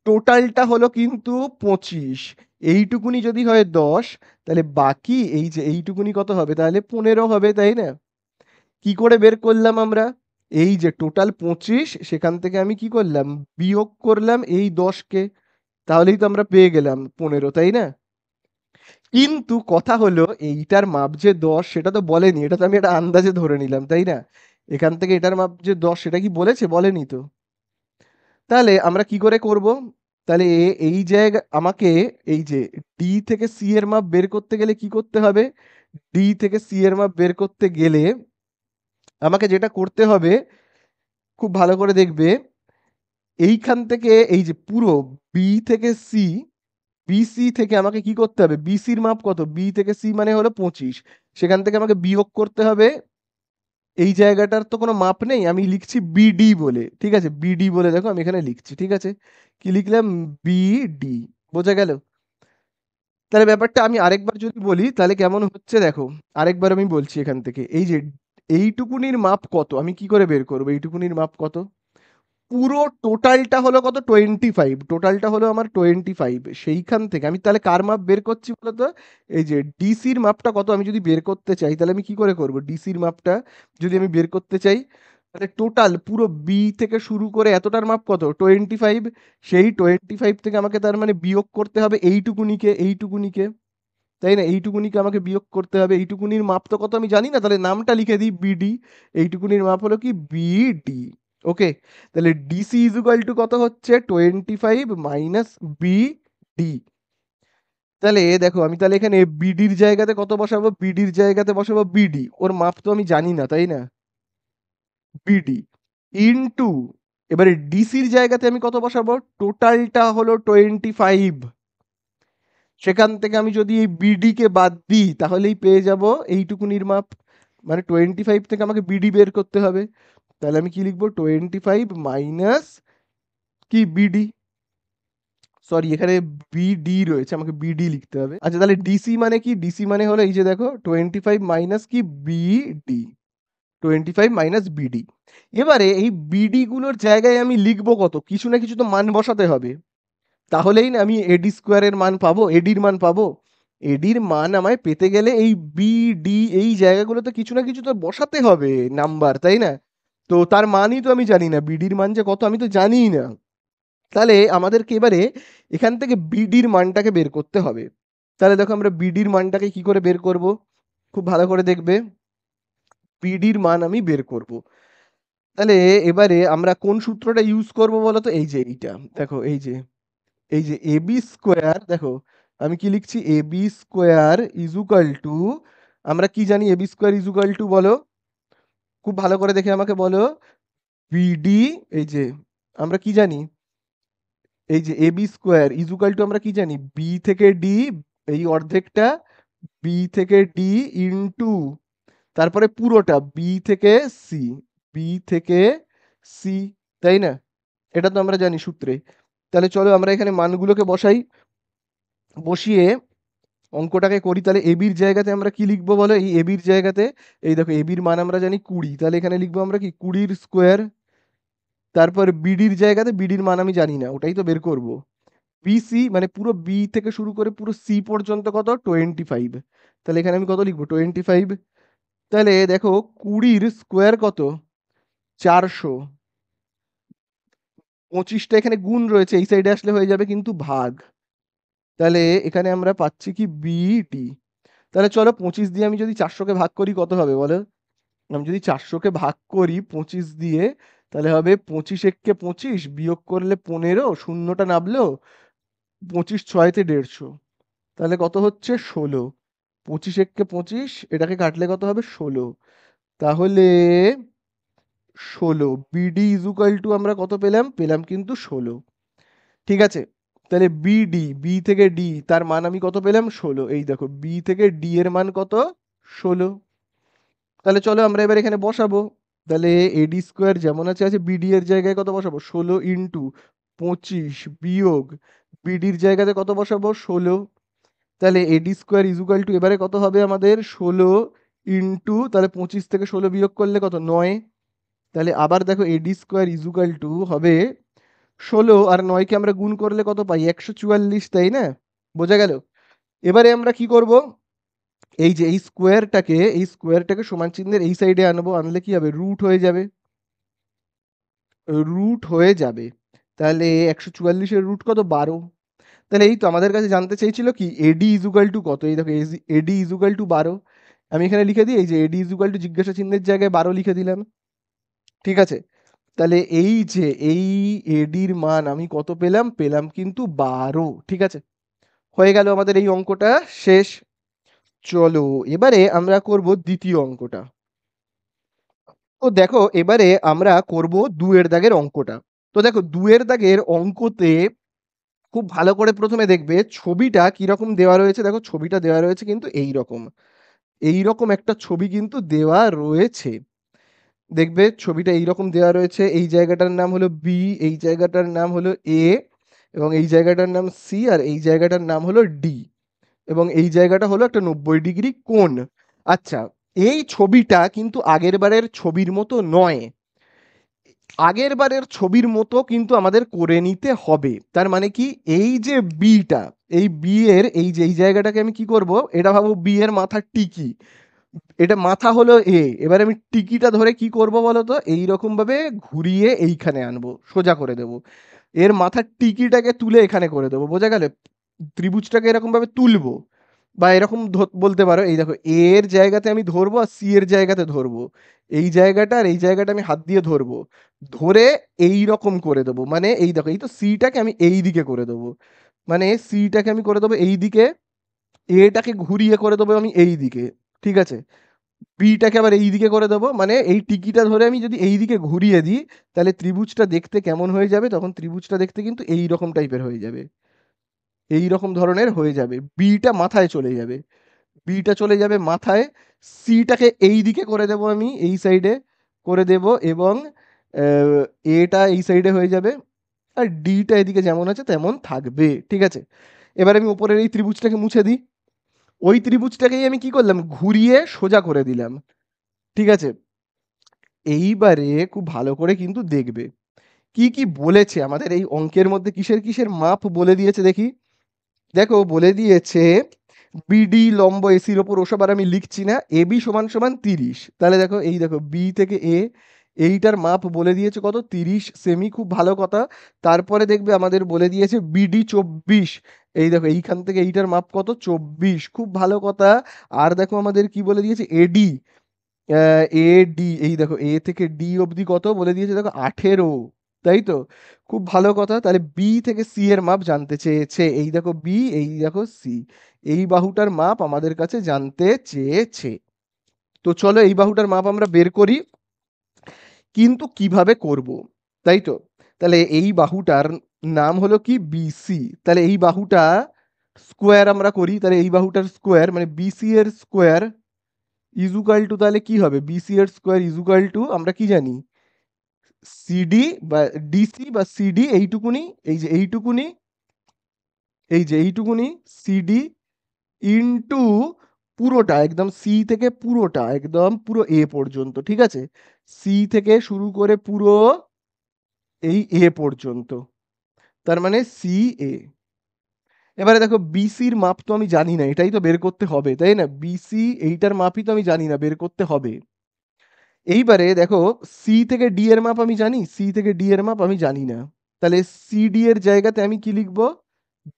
টোটালটা হলো কিন্তু 25। এইটুকুনি যদি হয় 10, তাহলে বাকি এই যে এইটুকুনি কত হবে? তাহলে 15 হবে, তাই না? কি করে বের করলাম আমরা? এই যে টোটাল 25, সেখান থেকে আমি কি করলাম? বিয়োগ করলাম এই 10কে, তাহলেই তো আমরা পেয়ে গেলাম 15, তাই না? কিন্তু কথা হলো এইটার মাপ যে 10 সেটা তো বলেনি, এটা তো আমি একটা আন্দাজে ধরে নিলাম, তাই না? এখান থেকে এটার মাপ যে 10 সেটা কি বলেছে? বলেনি তো। তাহলে আমরা কি করে করব? তাহলে এই জায়গা আমাকে এই যে ডি থেকে সি এর মাপ বের করতে গেলে কি করতে হবে? ডি থেকে সি এর মাপ বের করতে গেলে আমাকে যেটা করতে হবে, খুব ভালো করে দেখবে, এইখান থেকে এই যে পুরো বি থেকে সি, বিসি থেকে আমাকে কি করতে হবে? বিসির মাপ কত? বি থেকে সি মানে হলো 25, সেখান থেকে আমাকে বিয়োগ করতে হবে। এই জায়গাটার তো কোনো মাপ নেই, আমি লিখছি বিডি বলে। ঠিক আছে, বিডি বলে দেখো আমি এখানে লিখছি। ঠিক আছে, কি লিখলাম? বিডি। বোঝা গেল? তাহলে ব্যাপারটা আমি আরেকবার যদি বলি তাহলে কেমন হচ্ছে দেখো, আরেকবার আমি বলছি এখান থেকে, এই যে এইটুকুনির মাপ কত, আমি কি করে বের করবো এইটুকুনির মাপ কত? পুরো টোটালটা হলো কত, 25, টোটালটা হলো আমার 25। সেইখান থেকে আমি তাহলে কার মাপ বের করছি বলতো? এই যে ডিসির মাপটা কত আমি যদি বের করতে চাই, তাহলে আমি কি করে করব? ডিসির মাপটা যদি আমি বের করতে চাই, তাহলে টোটাল পুরো বি থেকে শুরু করে এতটার মাপ কত, 25। সেই 25 থেকে আমাকে তার মানে বিয়োগ করতে হবে এইটুকুনিকে, তাই না? এইটুকুনিকে আমাকে বিয়োগ করতে হবে। এইটুকুনির মাপ তো কত আমি জানি না, তাহলে নামটা লিখে দিই বিডি। এইটুকুনির মাপ হলো কি বিডি। ওকে, তাহলে ডিসি ইজুকাল টু কত হচ্ছে, 25 মাইনাস বিডি। তাহলে দেখো আমি তাহলে এখানে বিডির জায়গাতে কত বসাবো, বিডির জায়গাতে বসাবো বিডি, ওর মাপ তো আমি জানি না তাই না, বিডি ইনটু, এবারে ডিসির জায়গাতে আমি কত বসাবো, টোটালটা হলো 25, সেখান থেকে আমি যদি এই বিডি কে বাদ দিই তাহলেই পেয়ে যাব এইটুকুনির মাপ। মানে 25 থেকে আমাকে বিডি বের করতে হবে, তাহলে আমি কি লিখবো, 25 মাইনাস কি বিডি, সরি এখানে বিডি রয়েছে, আমাকে বিডি লিখতে হবে। আচ্ছা তাহলে ডিসি মানে কি, ডিসি মানে হলো এই যে দেখো 25 মাইনাস কি বিডি, 25 মাইনাস বিডি। এবারে এই বিডি গুলোর জায়গায় আমি লিখবো কত, কিছু না কিছু তো মান বসাতে হবে, তাহলেই না আমি এডি স্কোয়ারের মান পাবো, এডির মান পাবো। এডির মান আমায় পেতে গেলে এই বি ডি এই জায়গাগুলোতে কিছু না কিছু তো বসাতে হবে নাম্বার, তাই না? তো তার মানই তো আমি জানি না, বিডির মান যে কত আমি তো জানিই না। তাহলে আমাদেরকে এবারে এখান থেকে বিডির মানটাকে বের করতে হবে। তাহলে দেখো আমরা বিডির মানটাকে কি করে বের করব, খুব ভালো করে দেখবে। বিডির মান আমি বের করব, তাহলে এবারে আমরা কোন সূত্রটা ইউজ করব বলো তো, এই যে এইটা দেখো, এই যে এ বি স্কোয়ার, দেখো আমি কি লিখছি, A B square is equal two, আমরা কি জানি A B square is equal two বলো, খুব ভালো করে দেখে আমাকে বলো, বিডি, এই যে আমরা কি জানি, এই যে A B square is equal two আমরা কি জানি, বি থেকে ডি, এই অর্ধেকটা বি থেকে ডি ইনটু, তারপরে পুরোটা বি থেকে সি, বি থেকে সি, তাই না? এটা তো আমরা জানি সূত্রে। তাহলে চলো আমরা এখানে মানগুলোকে বসাই, বসিয়ে অঙ্কটাকে করি। তাহলে এবির জায়গাতে আমরা কি লিখবো বলো, এই এবির জায়গাতে, এই দেখো এবির মান আমরা জানি 20, তাহলে এখানে লিখবো আমরা কি 20 স্কোয়ার। তারপর বিডির জায়গাতে, বিডির মান আমি জানি না, ওটাই তো বের করব। বিসি মানে পুরো বি থেকে শুরু করে পুরো সি পর্যন্ত কত, 25, তাহলে এখানে আমি কত লিখবো, 25। তাহলে দেখো 20 স্কোয়ার কত, 400, 25টা এখানে গুণ রয়েছে, এই সাইডে আসলে হয়ে যাবে কিন্তু ভাগ। তাহলে এখানে আমরা পাচ্ছি কি বিডি। তাহলে চলো 25 দিয়ে আমি যদি 400কে ভাগ করি কত হবে বলো, আমি যদি 400কে ভাগ করি 25 দিয়ে, তাহলে হবে 25 এককে 25, বিয়োগ করলে 15, শূন্যটা নামলো, 25 ছয়তে 150, তাহলে কত হচ্ছে 16। 25 এককে 25, এটাকে কাটলে কত হবে 16, তাহলে 16 বিডি ইজুকাল টু আমরা কত পেলাম, পেলাম কিন্তু 16। ঠিক আছে, তাহলে বিডি, বি থেকে ডি তার মান আমি কত পেলাম, 16। এই দেখো বি থেকে ডি এর মান কত, 16। তাহলে চলো আমরা এবার এখানে বসাবো। তাহলে এডি স্কোয়ার যেমন আছে আছে, বিডি এর জায়গায় কত বসাবো, 16 ইন্টু 25 বিয়োগ বিডির জায়গাতে কত বসাবো, 16। তাহলে এডি স্কোয়ার ইজুকাল টু এবারে কত হবে আমাদের, 16 ইন্টু, তাহলে 25 থেকে 16 বিয়োগ করলে কত, 9। তাহলে আবার দেখো এডি স্কোয়ার ইজুকাল টু হবে 16 আর 9কে আমরা গুণ করলে কত পাই, 144, তাই না? বোঝা গেল? এবারে আমরা কি করব, এই যে এই স্কোয়ারটাকে সমান চিহ্নের এই সাইডে আনবো, আনলে কি হবে, রুট হয়ে যাবে, রুট হয়ে যাবে। তাহলে 144-এর রুট কত, 12। তাহলে এই তো আমাদের কাছে জানতে চেয়েছিল কি এডি ইজুকাল টু কত, এই দেখো এডি ইজুকাল টু 12, আমি এখানে লিখে দিই, এই যে এডি ইজুকাল টু জিজ্ঞাসা চিহ্নের জায়গায় 12 লিখে দিলাম। ঠিক আছে, তাহলে এই যে এই এডির মান আমি কত পেলাম, পেলাম কিন্তু 12। ঠিক আছে, হয়ে গেল আমাদের এই অঙ্কটা শেষ। চলো এবারে আমরা করব দ্বিতীয় অঙ্কটা। তো দেখো এবারে আমরা করব দুয়ের দাগের অঙ্কটা। তো দেখো দুয়ের দাগের অঙ্কতে খুব ভালো করে প্রথমে দেখবে ছবিটা কিরকম দেওয়া রয়েছে, দেখো ছবিটা দেওয়া রয়েছে কিন্তু এইরকম একটা ছবি কিন্তু দেওয়া রয়েছে। দেখবে ছবিটা এইরকম দেওয়া রয়েছে, এই জায়গাটার নাম হলো বি, এই জায়গাটার নাম হলো এ, এবং এই জায়গাটার নাম সি, আর এই জায়গাটার নাম হলো ডি, এবং এই জায়গাটা হলো একটা 90 ডিগ্রি কোণ। আচ্ছা, এই ছবিটা কিন্তু আগের বারের ছবির মতো নয়। আগের বারের ছবির মতো কিন্তু আমাদের করে নিতে হবে। তার মানে কি, এই যে বিটা, এই বি এর এই যে এই জায়গাটাকে আমি কি করব, এটা ভাবো বি এর মাথার টিকি, এটা মাথা হলো এ, এবার আমি টিকিটা ধরে কি করব বলো তো, এইরকম ভাবে ঘুরিয়ে এইখানে আনবো, সোজা করে দেবো। এর মাথার টিকিটাকে তুলে এখানে করে দেবো, বোঝা গেল? ত্রিভুজটাকে এরকম ভাবে তুলবো, বা এরকম বলতে পারো, এই দেখো এ এর জায়গাতে আমি ধরবো আর সি এর জায়গাতে ধরবো, এই জায়গাটা আর এই জায়গাটা আমি হাত দিয়ে ধরবো, ধরে এই রকম করে দেবো, মানে এই দেখো এই তো সিটাকে আমি এই দিকে করে দেবো, মানে সিটাকে আমি করে দেবো এই দিকে, এটাকে ঘুরিয়ে করে দেবো আমি এই দিকে, ঠিক আছে? বিটাকে আবার এই দিকে করে দেবো, মানে এই টিকিটা ধরে আমি যদি এই দিকে ঘুরিয়ে দিই, তাহলে ত্রিভুজটা দেখতে কেমন হয়ে যাবে, তখন ত্রিভুজটা দেখতে কিন্তু এই রকম টাইপের হয়ে যাবে, এই রকম ধরনের হয়ে যাবে, বিটা মাথায় চলে যাবে, বিটা চলে যাবে মাথায়, সিটাকে এই দিকে করে দেব আমি এই সাইডে করে দেব, এবং আহ, এটা এই সাইডে হয়ে যাবে, আর ডিটা এদিকে যেমন আছে তেমন থাকবে, ঠিক আছে? এবার আমি উপরের এই ত্রিভুজটাকে মুছে দিই, ওই ত্রিভুজটাকেই আমি কি করলাম, ঘুরিয়ে সোজা করে দিলাম, ঠিক আছে? এইবারে খুব ভালো করে কিন্তু দেখবে কি কি বলেছে আমাদের এই অঙ্কের মধ্যে, কিসের কিসের মাপ বলে দিয়েছে দেখি। দেখো বলে দিয়েছে বিডি লম্ব এসির ওপর, ওসব আর আমি লিখছি না, এবি সমান সমান 30, তাহলে দেখো এই দেখো বি থেকে এ, এইটার মাপ বলে দিয়েছে কত, 30 সেমি, খুব ভালো কথা। তারপরে দেখবে আমাদের বলে দিয়েছে বিডি 24, এই দেখো এইখান থেকে এইটার মাপ কত, 24, খুব ভালো কথা। আর দেখো আমাদের কি বলে দিয়েছে, এডি, এ ডি, এই দেখো এ থেকে ডি অবধি কত বলে দিয়েছে, দেখো 18, তাই তো? খুব ভালো কথা। তাহলে বি থেকে সি এর মাপ জানতে চেয়েছে, এই দেখো বি, এই দেখো সি, এই বাহুটার মাপ আমাদের কাছে জানতে চেয়েছে। তো চলো এই বাহুটার মাপ আমরা বের করি, কিন্তু কিভাবে করব, তাই তো? তাহলে এই বাহুটার নাম হলো কি, বিসি, তাহলে এই বাহুটা স্কোয়ার আমরা করি, তাহলে এই বাহুটার স্কোয়ার মানে বিসি এর স্কোয়ার ইজুকাল টু, তাহলে কি হবে, বিসি এর স্কোয়ার ইজুকাল টু, আমরা কি জানি, সিডি বা ডিসি বা সিডি এইটুকুনি, এই যে এইটুকুনি, এই যে এইটুকুনি সিডি ইনটু পুরোটা একদম সি থেকে পুরোটা একদম পুরো এ পর্যন্ত, ঠিক আছে? সি থেকে শুরু করে পুরো এই এ পর্যন্ত, তার মানে সি এ। এবারে দেখো বিসির মাপ তো আমি জানি না, এটাই তো বের করতে হবে, তাই না? বিসি এইটার মাপই তো আমি জানি না, বের করতে হবে। এইবারে দেখো সি থেকে ডি এর মাপ আমি জানি, সি থেকে ডি এর মাপ আমি জানি না, তাহলে সিডি এর জায়গাতে আমি কি লিখবো,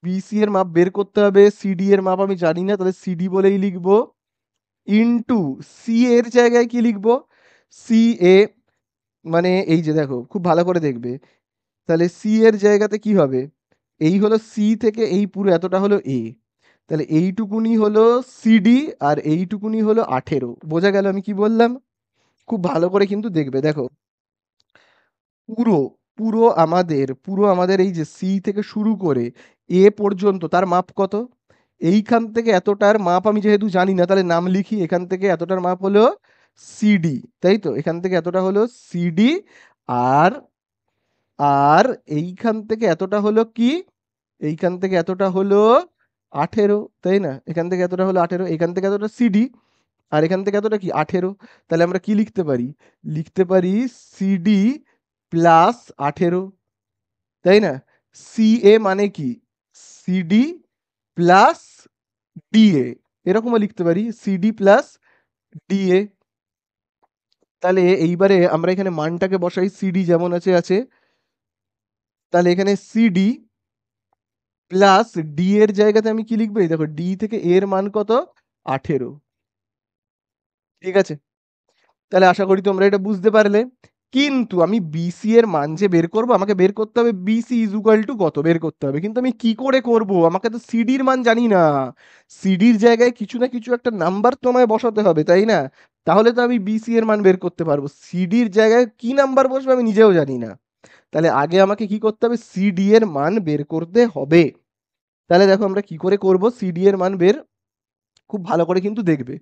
বিসি এর মাপ বের করতে হবে, সিডি এর মাপ আমি জানি না, তাহলে সিডি বলেই লিখবো, ইনটু সি এর জায়গায় কি লিখবো, সি এ, মানে এই যে দেখো খুব ভালো করে দেখবে, তাহলে সি এর জায়গাতে কি হবে, এই হলো সি থেকে এই পুরো এতটা হলো এ, তাহলে এইটুকুনি হলো সিডি, আর এইটুকুনি হলো 18, বোঝা গেল আমি কি বললাম? খুব ভালো করে কিন্তু দেখবে, দেখো পুরো পুরো আমাদের এই যে সি থেকে শুরু করে এ পর্যন্ত তার মাপ কত, এইখান থেকে এতটার মাপ আমি যেহেতু জানি না, তাহলে নাম লিখি, এখান থেকে এতটার মাপ হলো সিডি, তাই তো? এখান থেকে এতটা হলো সিডি, আর আর এইখান থেকে এতটা হলো কি, এইখান থেকে এতটা হলো 18, তাই না? এখান থেকে এতটা হলো 18, এখান থেকে এতটা সিডি, আর এখান থেকে এতটা কি 18, তাহলে আমরা কি লিখতে পারি, লিখতে পারি সিডি প্লাস 18, তাই না? সি এ মানে কি, সিডি প্লাস ডিএ, এরকমও লিখতে পারি সিডি প্লাস ডিএ। তাহলে এইবারে আমরা এখানে মানটাকে বসাই, সিডি যেমন আছে আছে, তাহলে এখানে সিডি প্লাস ডি এর জায়গাতে আমি কি লিখবো, এই দেখো ডি থেকে এর মান কত, 18, ঠিক আছে? তাহলে আশা করি তোমরা এটা বুঝতে পারলে। কিন্তু আমি বিসি এর মান যে বের করব, আমাকে বের করতে হবে বিসি ইজ ইকুয়াল টু কত বের করতে হবে, কিন্তু আমি কি করে করব, আমাকে তো সিডির মান জানি না, সিডির জায়গায় কিছু না কিছু একটা নাম্বার তোমায় বসাতে হবে, তাই না? তাহলে তো আমি বিসি এর মান বের করতে পারবো, সিডির জায়গায় কি নাম্বার বসবে আমি নিজেও জানি না। তাহলে আগে আমাকে কি করতে হবে, সিডি এর মান বের করতে হবে। তাহলে দেখো আমরা কি করে করব সিডি এর মান বের, খুব ভালো করে কিন্তু দেখবে।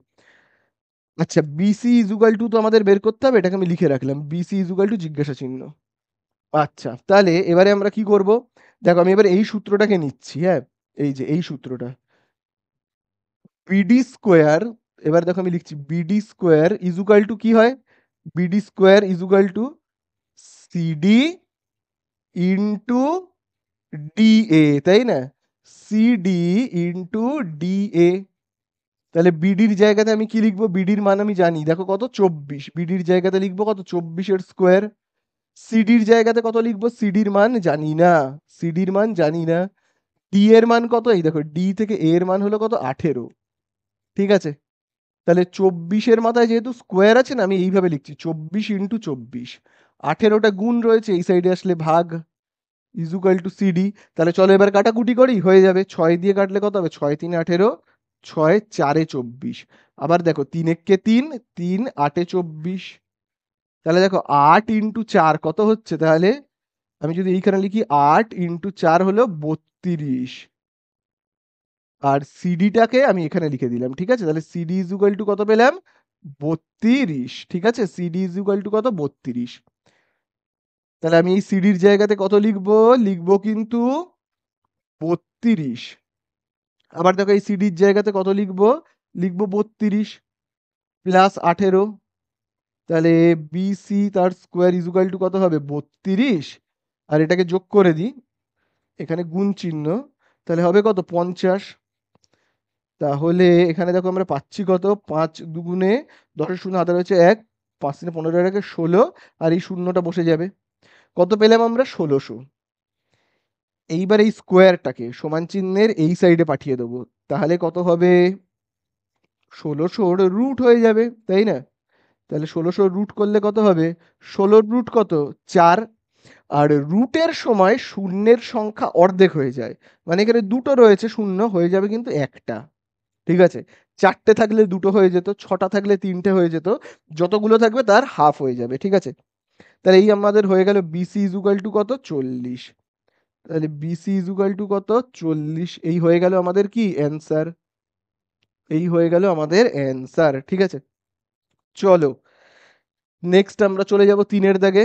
আচ্ছা, বিসি ইজুকাল টু তো আমাদের বের করতে হবে, এটাকে আমি লিখে রাখলাম, বিসি ইজুকাল টু জিজ্ঞাসা চিহ্ন। আচ্ছা, তাহলে এবারে আমরা কি করব, দেখো আমি এবার এই সূত্রটাকে নিচ্ছি, হ্যাঁ, এই যে এই সূত্রটা, বিডি স্কোয়ার, এবার দেখো আমি লিখছি বিডি স্কোয়ার ইজুকাল টু কি হয়, BD square is equal to CD into DA, তাই না? CD into DA. তাহলে বিডির জায়গাতে আমি কি লিখবো, বিডির মান আমি জানি, দেখো কত 24, বিডির জায়গাতে লিখবো কত 24 স্কোয়ার। সিডির জায়গাতে কত লিখবো, সিডির মান জানি না, সিডির মান জানি না। ডি এর মান কত, এই দেখো ডি থেকে এ এর মান হলো কত 18, ঠিক আছে? তাহলে 24-এর মাথায় যেহেতু স্কোয়ার আছে না, আমি এইভাবে লিখছি 24 × 24, 18টা গুণ রয়েছে, এই সাইডে আসলে ভাগ, ইজুকাল টু সিডি। তাহলে চলো এবার কাটাকুটি করি, হয়ে যাবে 6 দিয়ে কাটলে কত হবে, 6 × 3 = 18, 6 × 4 = 24। আবার দেখো 3 একে 3, 3 8 = 24। তাহলে দেখো 8 × 4 কত হচ্ছে, তাহলে আমি যদি এইখানে লিখি 8 × 4 হলো 32, আর সিডিটাকে আমি এখানে লিখে দিলাম, ঠিক আছে? তাহলে সিডি ইজুকাল টু কত পেলাম, 32, ঠিক আছে? সিডি ইজুকাল টু কত, 32। তাহলে আমি এই সিডির জায়গাতে কত লিখবো, লিখবো কিন্তু 32। আবার দেখো এই সিডির জায়গাতে কত লিখবো, লিখবো 32 প্লাস 18। তাহলে বিসি তার স্কোয়ার ইজুকাল টু কত হবে, 32, আর এটাকে যোগ করে দিই, এখানে গুণ চিহ্ন, তাহলে হবে কত 50। তাহলে এখানে দেখো আমরা পাচ্ছি কত, 5 2 10 শূন্য হাতে রয়েছে 1, 5 3 15 এর 16, আর এই শূন্যটা বসে যাবে। কত পেলাম আমরা, 1600। এইবার এই স্কোয়ারটাকে সমান চিহ্নের এই সাইডে পাঠিয়ে দেবো, তাহলে কত হবে, 1600-র রুট হয়ে যাবে, তাই না? তাহলে 1600 রুট করলে কত হবে, 16 রুট কত, 4। আর রুটের সময় শূন্যের সংখ্যা অর্ধেক হয়ে যায়, মানে এখানে দুটো রয়েছে, শূন্য হয়ে যাবে কিন্তু একটা, ঠিক আছে? 4টে থাকলে দুটো হয়ে যেত, 6টা থাকলে 3টে হয়ে যেত, যতগুলো থাকবে তার হাফ হয়ে যাবে, ঠিক আছে? তাহলে এই আমাদের হয়ে গেল বিসি ইজুকাল টু কত, 40। তাহলে বিসি ইজুকাল টু কত, 40, এই হয়ে গেল আমাদের কি অ্যান্সার, এই হয়ে গেল আমাদের অ্যান্সার, ঠিক আছে? চলো নেক্সট আমরা চলে যাব 3-এর দাগে।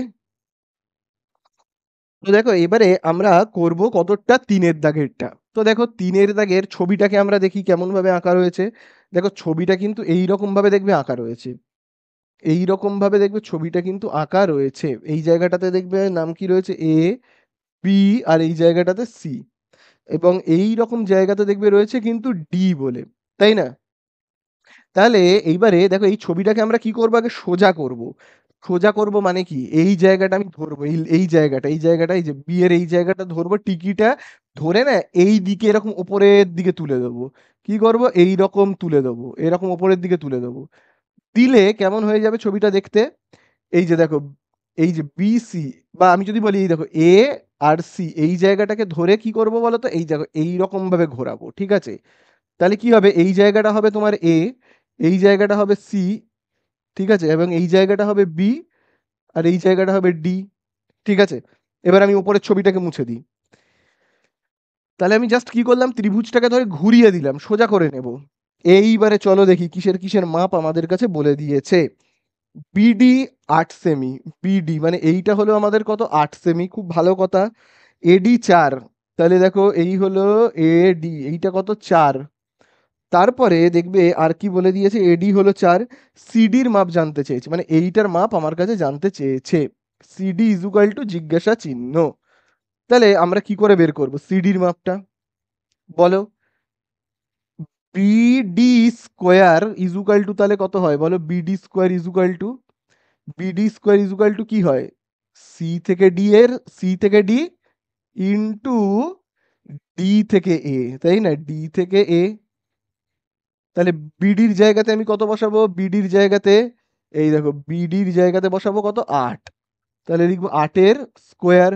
তো দেখো এবারে আমরা করব কতটা 3-এর দাগেরটা। তো দেখো 3-এর দাগের ছবিটাকে আমরা দেখি কেমন ভাবে আঁকা রয়েছে। দেখো ছবিটা কিন্তু এই রকম ভাবে দেখবে আঁকা রয়েছে, এই রকম ভাবে দেখবে ছবিটা কিন্তু আঁকা রয়েছে। এই জায়গাটাতে দেখবে নাম কি রয়েছে, এ বি, আর এই জায়গাটাতে সি, এবং এই রকম জায়গাতে দেখবে রয়েছে কিন্তু ডি বলে, তাই না? তাহলে এইবারে দেখো এই ছবিটাকে আমরা কি করবো, আগে সোজা করব। সোজা করব মানে কি, এই জায়গাটা আমি ধরবো, এই জায়গাটা, এই জায়গাটা, এই যে বি এর এই জায়গাটা ধরবো, টিকিটা ধরে না এই দিকে এরকম উপরের দিকে তুলে দেবো। কি করব, এই রকম তুলে দেবো, এরকম উপরের দিকে তুলে দেবো। দিলে কেমন হয়ে যাবে ছবিটা দেখতে, এই যে দেখো, এই যে বি সি, বা আমি যদি বলি এই দেখো এ আর সি, এই জায়গাটাকে ধরে কি করব বলো তো, এই দেখো এই রকম ভাবে ঘোরাবো, ঠিক আছে? তাহলে কি হবে, এই জায়গাটা হবে তোমার এ, এই জায়গাটা হবে সি, ঠিক আছে, এবং এই জায়গাটা হবে বি, আর এই জায়গাটা হবে ডি, ঠিক আছে? এবার আমি উপরের ছবিটাকে মুছে দিই। তাহলে আমি জাস্ট কি করলাম, ত্রিভুজটাকে ধরে ঘুরিয়ে দিলাম, সোজা করে নেব। এইবারে চলো দেখি কিসের কিসের মাপ আমাদের কাছে বলে দিয়েছে। বিডি 8 সেমি, বিডি মানে এইটা হলো আমাদের কত, 8 সেমি, খুব ভালো কথা। এডি 4, তাহলে দেখো এই হলো এডি, এইটা কত, 4। তারপরে দেখবে আর কি বলে দিয়েছে, এডি হলো 4, সিডির মাপ জানতে চেয়েছে, মানে এইটার মাপ আমার কাছে জানতে চেয়েছে। সিডি ইজুকাল টু জিজ্ঞাসা চিহ্ন। তাহলে আমরা কি করে বের করব সিডির মাপটা, বলো? বিডি স্কোয়ার ইজুকাল টু তাহলে কত হয় বলো, BD square is equal to, BD square is equal to কি হয়, সি থেকে ডি এর, সি থেকে ডি ইন্টু ডি থেকে এ, তাই না? ডি থেকে এ। তাহলে বিডির জায়গাতে আমি কত বসাবো, বিডির জায়গাতে এই দেখো বিডির জায়গাতে বসাবো কত, 8। তাহলে লিখবো 8-এর স্কোয়ার।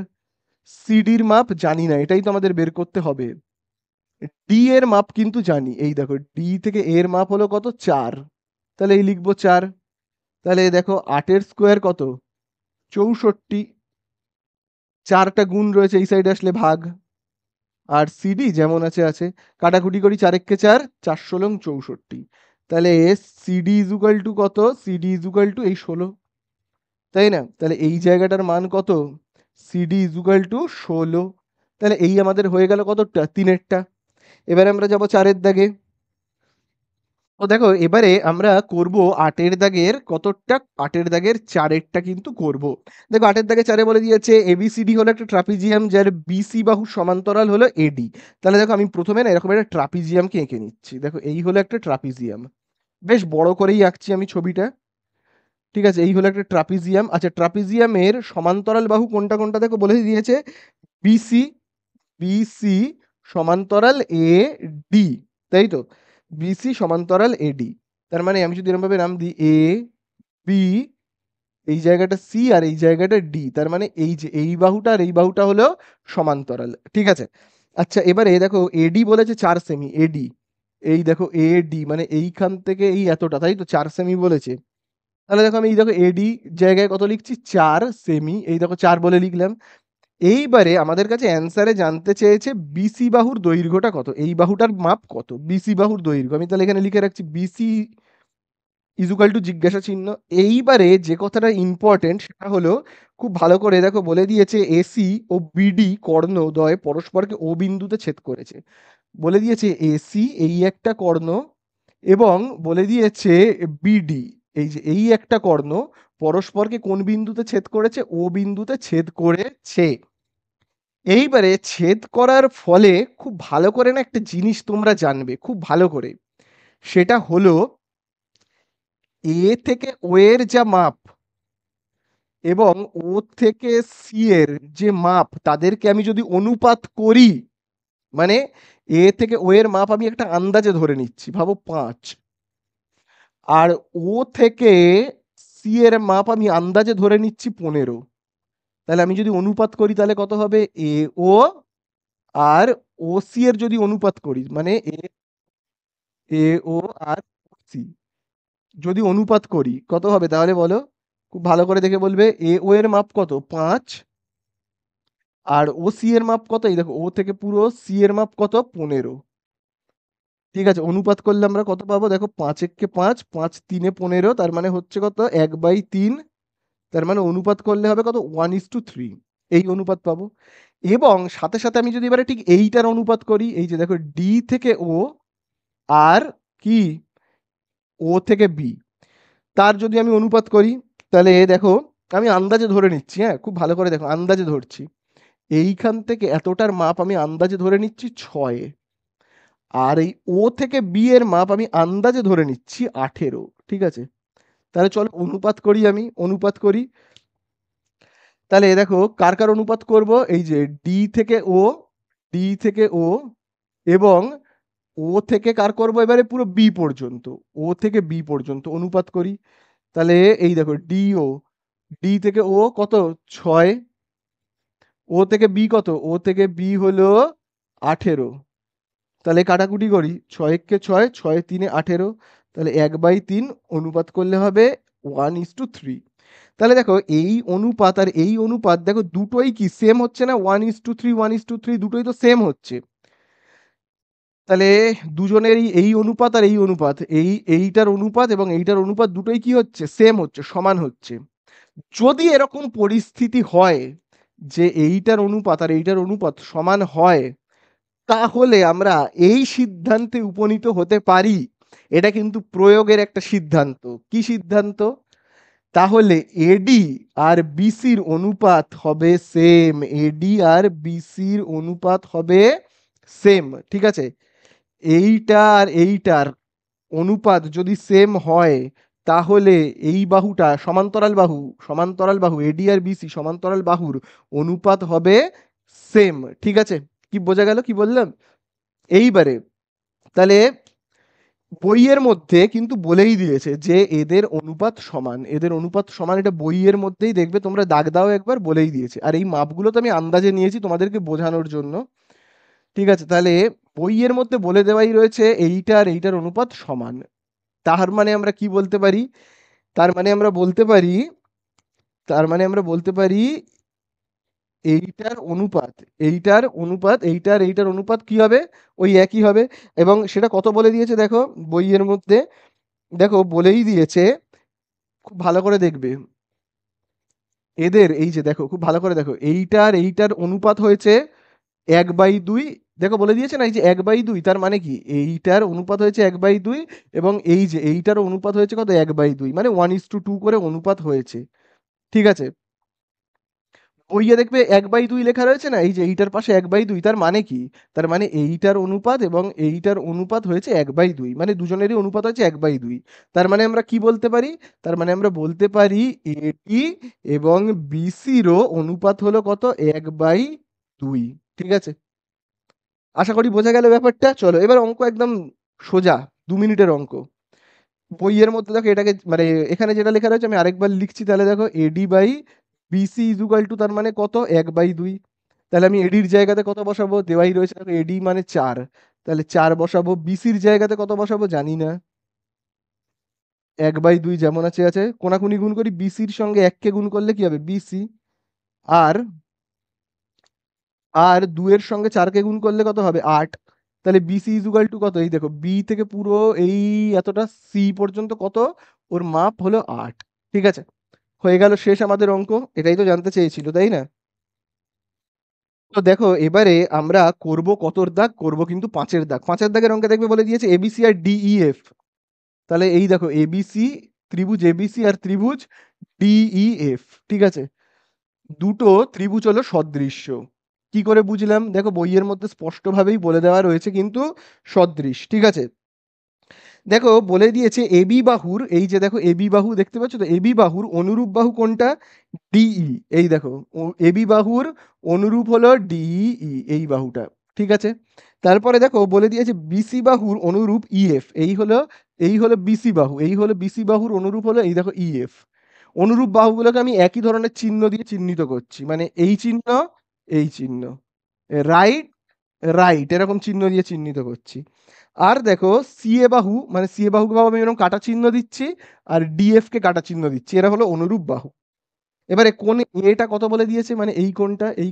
সিডির মাপ জানি না, এটাই তো আমাদের বের করতে হবে। ডি এর মাপ কিন্তু জানি, এই দেখো ডি থেকে এর মাপ হলো কত, 4। তাহলে এই লিখবো 4। তাহলে দেখো 8-এর স্কোয়ার কত, 64। 4টা গুণ রয়েছে, এই সাইডে আসলে ভাগ, আর সিডি যেমন আছে আছে। কাটাকুটি করি, 4 একে 4, 4 × 16 = 64। তাহলে সিডি ইজুকাল টু কত, সিডি ইজুকাল টু এই 16, তাই না? তাহলে এই জায়গাটার মান কত, সিডি ইজুকাল টু 16। তাহলে এই আমাদের হয়ে গেল কতটা, 3-এরটা। এবারে আমরা যাব 4-এর দাগে। তো দেখো এবারে আমরা করব 8 দাগের কতটা, 8 দাগের 4 কিন্তু করব। দেখো 8 দাগে 4 বলে দিয়েছে এবিসিডি হলো একটা ট্রাপিজিয়াম যার বিসি বাহু সমান্তরাল হলো এডি। তাহলে দেখো আমি প্রথমে না এরকম একটা ট্রাপিজিয়ামকে এঁকে নিচ্ছি। দেখো এই হলো একটা ট্রাপিজিয়াম, বেশ বড় করেই আঁকছি আমি ছবিটা। ঠিক আছে, এই হলো একটা ট্রাপিজিয়াম। আচ্ছা, ট্রাপিজিয়ামের সমান্তরাল বাহু কোনটা কোনটা দেখো বলে দিয়েছে, বিসি, বিসি সমান্তরাল এ ডি, তাই তো, বিসি সমান্তরাল এডি। তার মানে আমি যদি এরকম ভাবে নাম দিই এ বি, এই জায়গাটা সি আর এই জায়গাটা ডি, তার মানে এই যে এই বাহুটা আর এই বাহুটা হলো সমান্তরাল। ঠিক আছে। আচ্ছা এবারে দেখো এডি বলেছে 4 সেমি, এডি, এই দেখো এডি মানে এইখান থেকে এই এতটা, তাই তো 4 সেমি বলেছে। তাহলে দেখো আমি এই দেখো এডি জায়গায় কত লিখছি, 4 সেমি, এই দেখো 4 বলে লিখলাম। এইবারে আমাদের কাছে অ্যান্সারে জানতে চেয়েছে বিসি বাহুর দৈর্ঘ্যটা কত, এই বাহুটার মাপ কত, বিসি বাহুর দৈর্ঘ্য। আমি তাহলে এখানে লিখে রাখছি বিসি ইজুকাল টু জিজ্ঞাসা চিহ্ন। এইবারে যে কথাটা ইম্পর্টেন্ট সেটা হলো, খুব ভালো করে দেখো বলে দিয়েছে এসি ও বিডি কর্ণদ্বয় পরস্পরকে ও বিন্দুতে ছেদ করেছে। বলে দিয়েছে এসি এই একটা কর্ণ, এবং বলে দিয়েছে বিডি এই যে এই একটা কর্ণ পরস্পরকে কোন বিন্দুতে ছেদ করেছে, ও বিন্দুতে ছেদ করেছে। এইবারে ছেদ করার ফলে খুব ভালো করে না একটা জিনিস তোমরা জানবে খুব ভালো করে, সেটা হলো এ থেকে ও এর যা মাপ এবং ও থেকে সি এর যে মাপ, তাদেরকে আমি যদি অনুপাত করি, মানে এ থেকে ও এর মাপ আমি একটা আন্দাজে ধরে নিচ্ছি, ভাবো 5, আর ও থেকে সি এর মাপ আমি আন্দাজে ধরে নিচ্ছি 15। তাহলে আমি যদি অনুপাত করি তাহলে কত হবে, এ ও আর ও সি এর যদি অনুপাত করি, মানে এ ও আর সি যদি অনুপাত করি কত হবে তাহলে বলো, খুব ভালো করে দেখে বলবে। এ ও এর মাপ কত, 5, আর ও সি এর মাপ কত, এই দেখো ও থেকে পুরো সি এর মাপ কত, 15। ঠিক আছে, অনুপাত করলে আমরা কত পাবো দেখো, 5 একে 5, 5 3 এ 15, তার মানে হচ্ছে কত 1/3। তার মানে অনুপাত করলে হবে কত, 1:3, এই অনুপাত পাবো। এবং সাথে সাথে আমি যদি এবারে ঠিক এইটার অনুপাত করি, এই যে দেখো ডি থেকে ও আর কি ও থেকে বি, তার যদি আমি অনুপাত করি, তাহলে দেখো আমি আন্দাজে ধরে নিচ্ছি, হ্যাঁ খুব ভালো করে দেখো আন্দাজে ধরছি, এইখান থেকে এতটার মাপ আমি আন্দাজে ধরে নিচ্ছি 6, আর এই ও থেকে বি এর মাপ আমি আন্দাজে ধরে নিচ্ছি 18। ঠিক আছে, তাহলে চলো অনুপাত করি, আমি অনুপাত করি। তাহলে দেখো কার কার অনুপাত করব, এই যে ডি থেকে ও, ডি থেকে ও, এবং ও থেকে কার করব এবারে পুরো বি পর্যন্ত, ও থেকে বি পর্যন্ত অনুপাত করি। তাহলে এই দেখো ডি ও, ডি থেকে ও কত, 6, ও থেকে বি কত, ও থেকে বি হলো 18। তাহলে কাটাকুটি করি, 6 একে 6, 6 3 এ 18, তাহলে 1/3 অনুপাত করলে হবে 1:3। তাহলে দেখো এই অনুপাত আর এই অনুপাত দেখো দুটোই কি সেম হচ্ছে না, 1:3 1:3 দুটোই তো সেম হচ্ছে। তাহলে দুজনেরই এই অনুপাত আর এই অনুপাত, এইটার অনুপাত এবং এইটার অনুপাত দুটোই কি হচ্ছে, সেম হচ্ছে, সমান হচ্ছে। যদি এরকম পরিস্থিতি হয় যে এইটার অনুপাত আর এইটার অনুপাত সমান হয়, তাহলে আমরা এই সিদ্ধান্তে উপনীত হতে পারি। এটা কিন্তু প্রয়োগের একটা সিদ্ধান্ত। কি সিদ্ধান্ত, তাহলে এডি আর বিসির অনুপাত হবে সেম, এডি আর বিসির অনুপাত হবে সেম। ঠিক আছে, এইটা আর এইটার অনুপাত যদি সেম হয়, তাহলে এই বাহুটা সমান্তরাল বাহু, সমান্তরাল বাহু এডি আর বিসি সমান্তরাল বাহুর অনুপাত হবে সেম। ঠিক আছে, কি বোঝা গেল কি বললাম। এইবারে তাহলে বইয়ের মধ্যে কিন্তু বলেই দিয়েছে যে এদের অনুপাত সমান, এদের অনুপাত সমান, এটা বইয়ের মধ্যেই দেখবে তোমরা দাগ দাও একবার, বলেই দিয়েছে। আর এই মাপগুলো তো আমি আন্দাজে নিয়েছি তোমাদেরকে বোঝানোর জন্য। ঠিক আছে, তাহলে বইয়ের মধ্যে বলে দেওয়াই রয়েছে এইটা আর এইটার অনুপাত সমান। তার মানে আমরা কি বলতে পারি, তার মানে আমরা বলতে পারি, তার মানে আমরা বলতে পারি এইটার অনুপাত, এইটার অনুপাত, এইটার এইটার অনুপাত কি হবে, ওই একই হবে। এবং সেটা কত বলে দিয়েছে দেখো বইয়ের মধ্যে, দেখো বলেই দিয়েছে, খুব ভালো করে দেখবে এদের, এই যে দেখো খুব ভালো করে দেখো এইটার এইটার অনুপাত হয়েছে 1/2, দেখো বলে দিয়েছে না এই যে 1/2, তার মানে কি এইটার অনুপাত হয়েছে 1/2 এবং এই যে এইটারও অনুপাত হয়েছে কত 1/2, মানে 1:2 করে অনুপাত হয়েছে। ঠিক আছে, বইয়ে দেখবে 1/2 লেখা রয়েছে না, এই যে এইটার পাশে 1/2, তার মানে কি, তার মানে এইটার অনুপাত এবং এইটার অনুপাত হয়েছে 1/2, মানে দুজনেরই অনুপাত হচ্ছে 1/2। তার মানে আমরা কি বলতে পারি, তার মানে আমরা বলতে পারি এটি এবং বিসিরও অনুপাত হলো কত 1/2। ঠিক আছে, আশা করি বোঝা গেল ব্যাপারটা। চলো এবার অঙ্ক একদম সোজা, 2 মিনিটের অঙ্ক। বইয়ের মধ্যে দেখো এটাকে মানে এখানে যেটা লেখা রয়েছে আমি আরেকবার লিখছি, তাহলে দেখো AD by BC is equal to তার মানে কত 1/2। তাহলে আমি এডির জায়গাতে কত বসাবো, দেওয়াই রয়েছে দেখো এডি মানে 4, তাহলে 4 বসাবো। বিসির জায়গাতে কত বসাবো জানি না, 1/2 যেমন আছে আছে, কোনাকুনি গুণ করি, বিসির সঙ্গে 1 কে গুণ করলে কি হবে বিসি, আর আর 2 এর সঙ্গে 4 কে গুণ করলে কত হবে 8। তাহলে বিসি ইজুকাল টু কত, এই দেখো বি থেকে পুরো এই এতটা সি পর্যন্ত কত, ওর মাপ হলো 8। ঠিক আছে, হয়ে গেল শেষ আমাদের অঙ্ক। এটাই তো জানতে চেয়েছিল তাই না? তো দেখো এবারে আমরা করব কতর দাগ, করব কিন্তু 5-এর দাগ। 5-এর দাগের অঙ্কে দেখবে বলে দিয়েছে এবিসি আর ডিইএফ। তাহলে এই দেখো এবিসি, ত্রিভুজ এবিসি আর ত্রিভুজ ডিইএফ। ঠিক আছে, দুটো ত্রিভুজ হলো সদৃশ্য। কি করে বুঝলাম, দেখো বইয়ের মধ্যে স্পষ্টভাবেই বলে দেওয়া রয়েছে কিন্তু সদৃশ। ঠিক আছে, দেখো বলে দিয়েছে এবি বাহুর, এই যে দেখো এবি বাহু দেখতে পাচ্ছ তো, এবি বাহুর অনুরূপ বাহু কোনটা, ডিই। এই দেখো এবি বাহুর অনুরূপ হলো ডিই, এই বাহুটা। ঠিক আছে, তারপরে দেখো বলে দিয়েছে বিসি বাহুর অনুরূপ ইএফ, এই হলো বিসি বাহু, এই হলো বিসি বাহুর অনুরূপ হলো এই দেখো ইএফ। অনুরূপ বাহুগুলোকে আমি একই ধরনের চিহ্ন দিয়ে চিহ্নিত করছি, মানে এই চিহ্ন, এই চিহ্ন, রাইট, রাইট, এরকম চিহ্ন দিয়ে চিহ্নিত করছি। আর দেখো সিএ বাহু, মানে সিএ বাহুকে ভাবে আমি এরকম কাটা চিহ্ন দিচ্ছি, আর ডিএফ কে কাটা চিহ্ন দিচ্ছি, এরা হলো অনুরূপ বাহু। এবারে কোণ এটা কত বলে দিয়েছে, মানে এই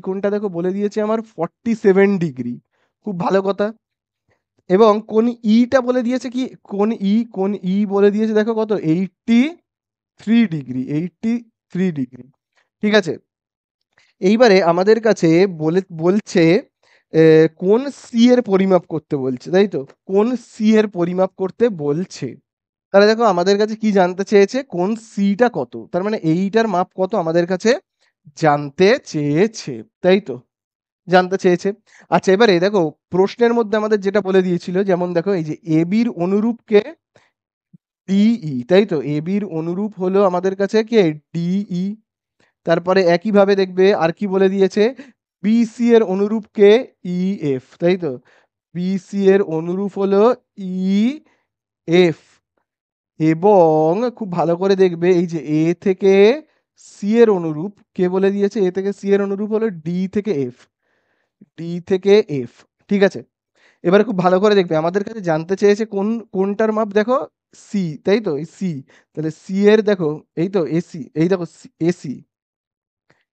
কোণটা দেখো বলে দিয়েছে আমার 47 ডিগ্রি, খুব ভালো কথা। এবং কোণ ইটা বলে দিয়েছে কি, কোণ ই বলে দিয়েছে দেখো কত 83 ডিগ্রি, 83 ডিগ্রি। ঠিক আছে, এইবারে আমাদের কাছে বলছে কোন সি এর পরিমাপ করতে বলছে, তাই তো, কোন সি এর পরিমাপ করতে বলছে। তাহলে দেখো আমাদের কাছে কি জানতে চেয়েছে, কোন সিটা কত, তার মানে এইটার মাপ কত আমাদের কাছে জানতে চেয়েছে, তাই তো, জানতে চেয়েছে। আচ্ছা এবারে দেখো প্রশ্নের মধ্যে আমাদের যেটা বলে দিয়েছিল, যেমন দেখো এই যে এবির অনুরূপকে ডিই, তাই তো, এবির অনুরূপ হলো আমাদের কাছে কে ডিই। তারপরে একইভাবে দেখবে আর কি বলে দিয়েছে, বিসি এর অনুরূপকে ইএফ, তাই তো, বিসি এর অনুরূপ হলো ইএফ। এবং খুব ভালো করে দেখবে এই যে এ থেকে সি এর অনুরূপ কে বলে দিয়েছে, এ থেকে সি এর অনুরূপ হলো ডি থেকে এফ, ডি থেকে এফ। ঠিক আছে, এবারে খুব ভালো করে দেখবে আমাদের কাছে জানতে চেয়েছে কোনটার মাপ, দেখো সি, তাই তো, এই সি। তাহলে সি এর দেখো এই তো এসি, এই দেখো এসি,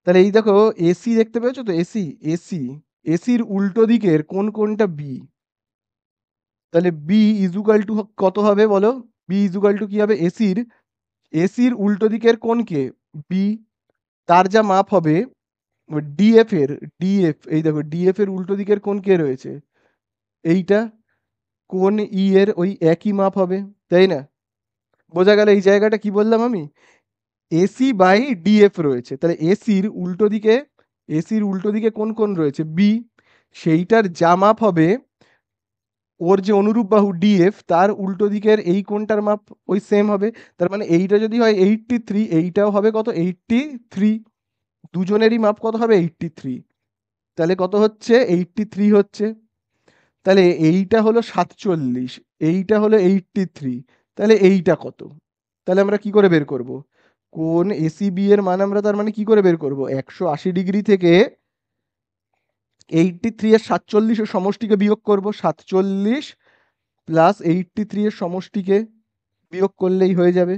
তাহলে এই দেখো এসি দেখতে পেয়েছো তো, এসি, এসি, এসির উল্টো দিকের কোনটা বি, তাহলে বি ইজুকাল টু কত হবে বলো, বি ইজুকাল টু কি হবে, এসির উল্টো দিকের কোনকে বি, তার যা মাপ হবে ডিএফ এর, ডিএফ, এই দেখো ডিএফ এর উল্টো দিকের কোন কে রয়েছে এইটা, কোন ই এর ওই একই মাপ হবে, তাই না? বোঝা গেল এই জায়গাটা কি বললাম আমি, এসি বাই ডিএফ রয়েছে, তাহলে এসির উল্টো দিকে কোন রয়েছে বি, সেইটার যা মাপ হবে ওর যে অনুরূপ বাহু ডিএফ, তার উল্টো দিকের এই কোণটার মাপ ওই সেম হবে। তার মানে এইটা যদি হয় 83, এইটাও হবে কত 83, দুজনেরই মাপ কত হবে 83। তাহলে কত হচ্ছে 83 হচ্ছে। তাহলে এইটা হলো 47, এইটা হলো 83, তাহলে এইটা কত, তাহলে আমরা কি করে বের করব, কোন এসিবি এর মান আমরা তার মানে কি করে বের করব, 180 ডিগ্রি থেকে 83 এর 47 এর সমষ্টিকে বিয়োগ করব, 47 প্লাস 83 এর সমষ্টিকে বিয়োগ করলেই হয়ে যাবে।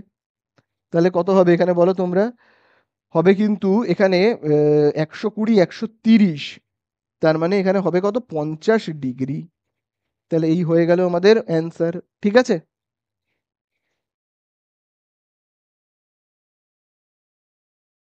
তাহলে কত হবে এখানে বলো তোমরা, হবে কিন্তু এখানে 120, 130, তার মানে এখানে হবে কত 50 ডিগ্রি। তাহলে এই হয়ে গেল আমাদের অ্যান্সার। ঠিক আছে।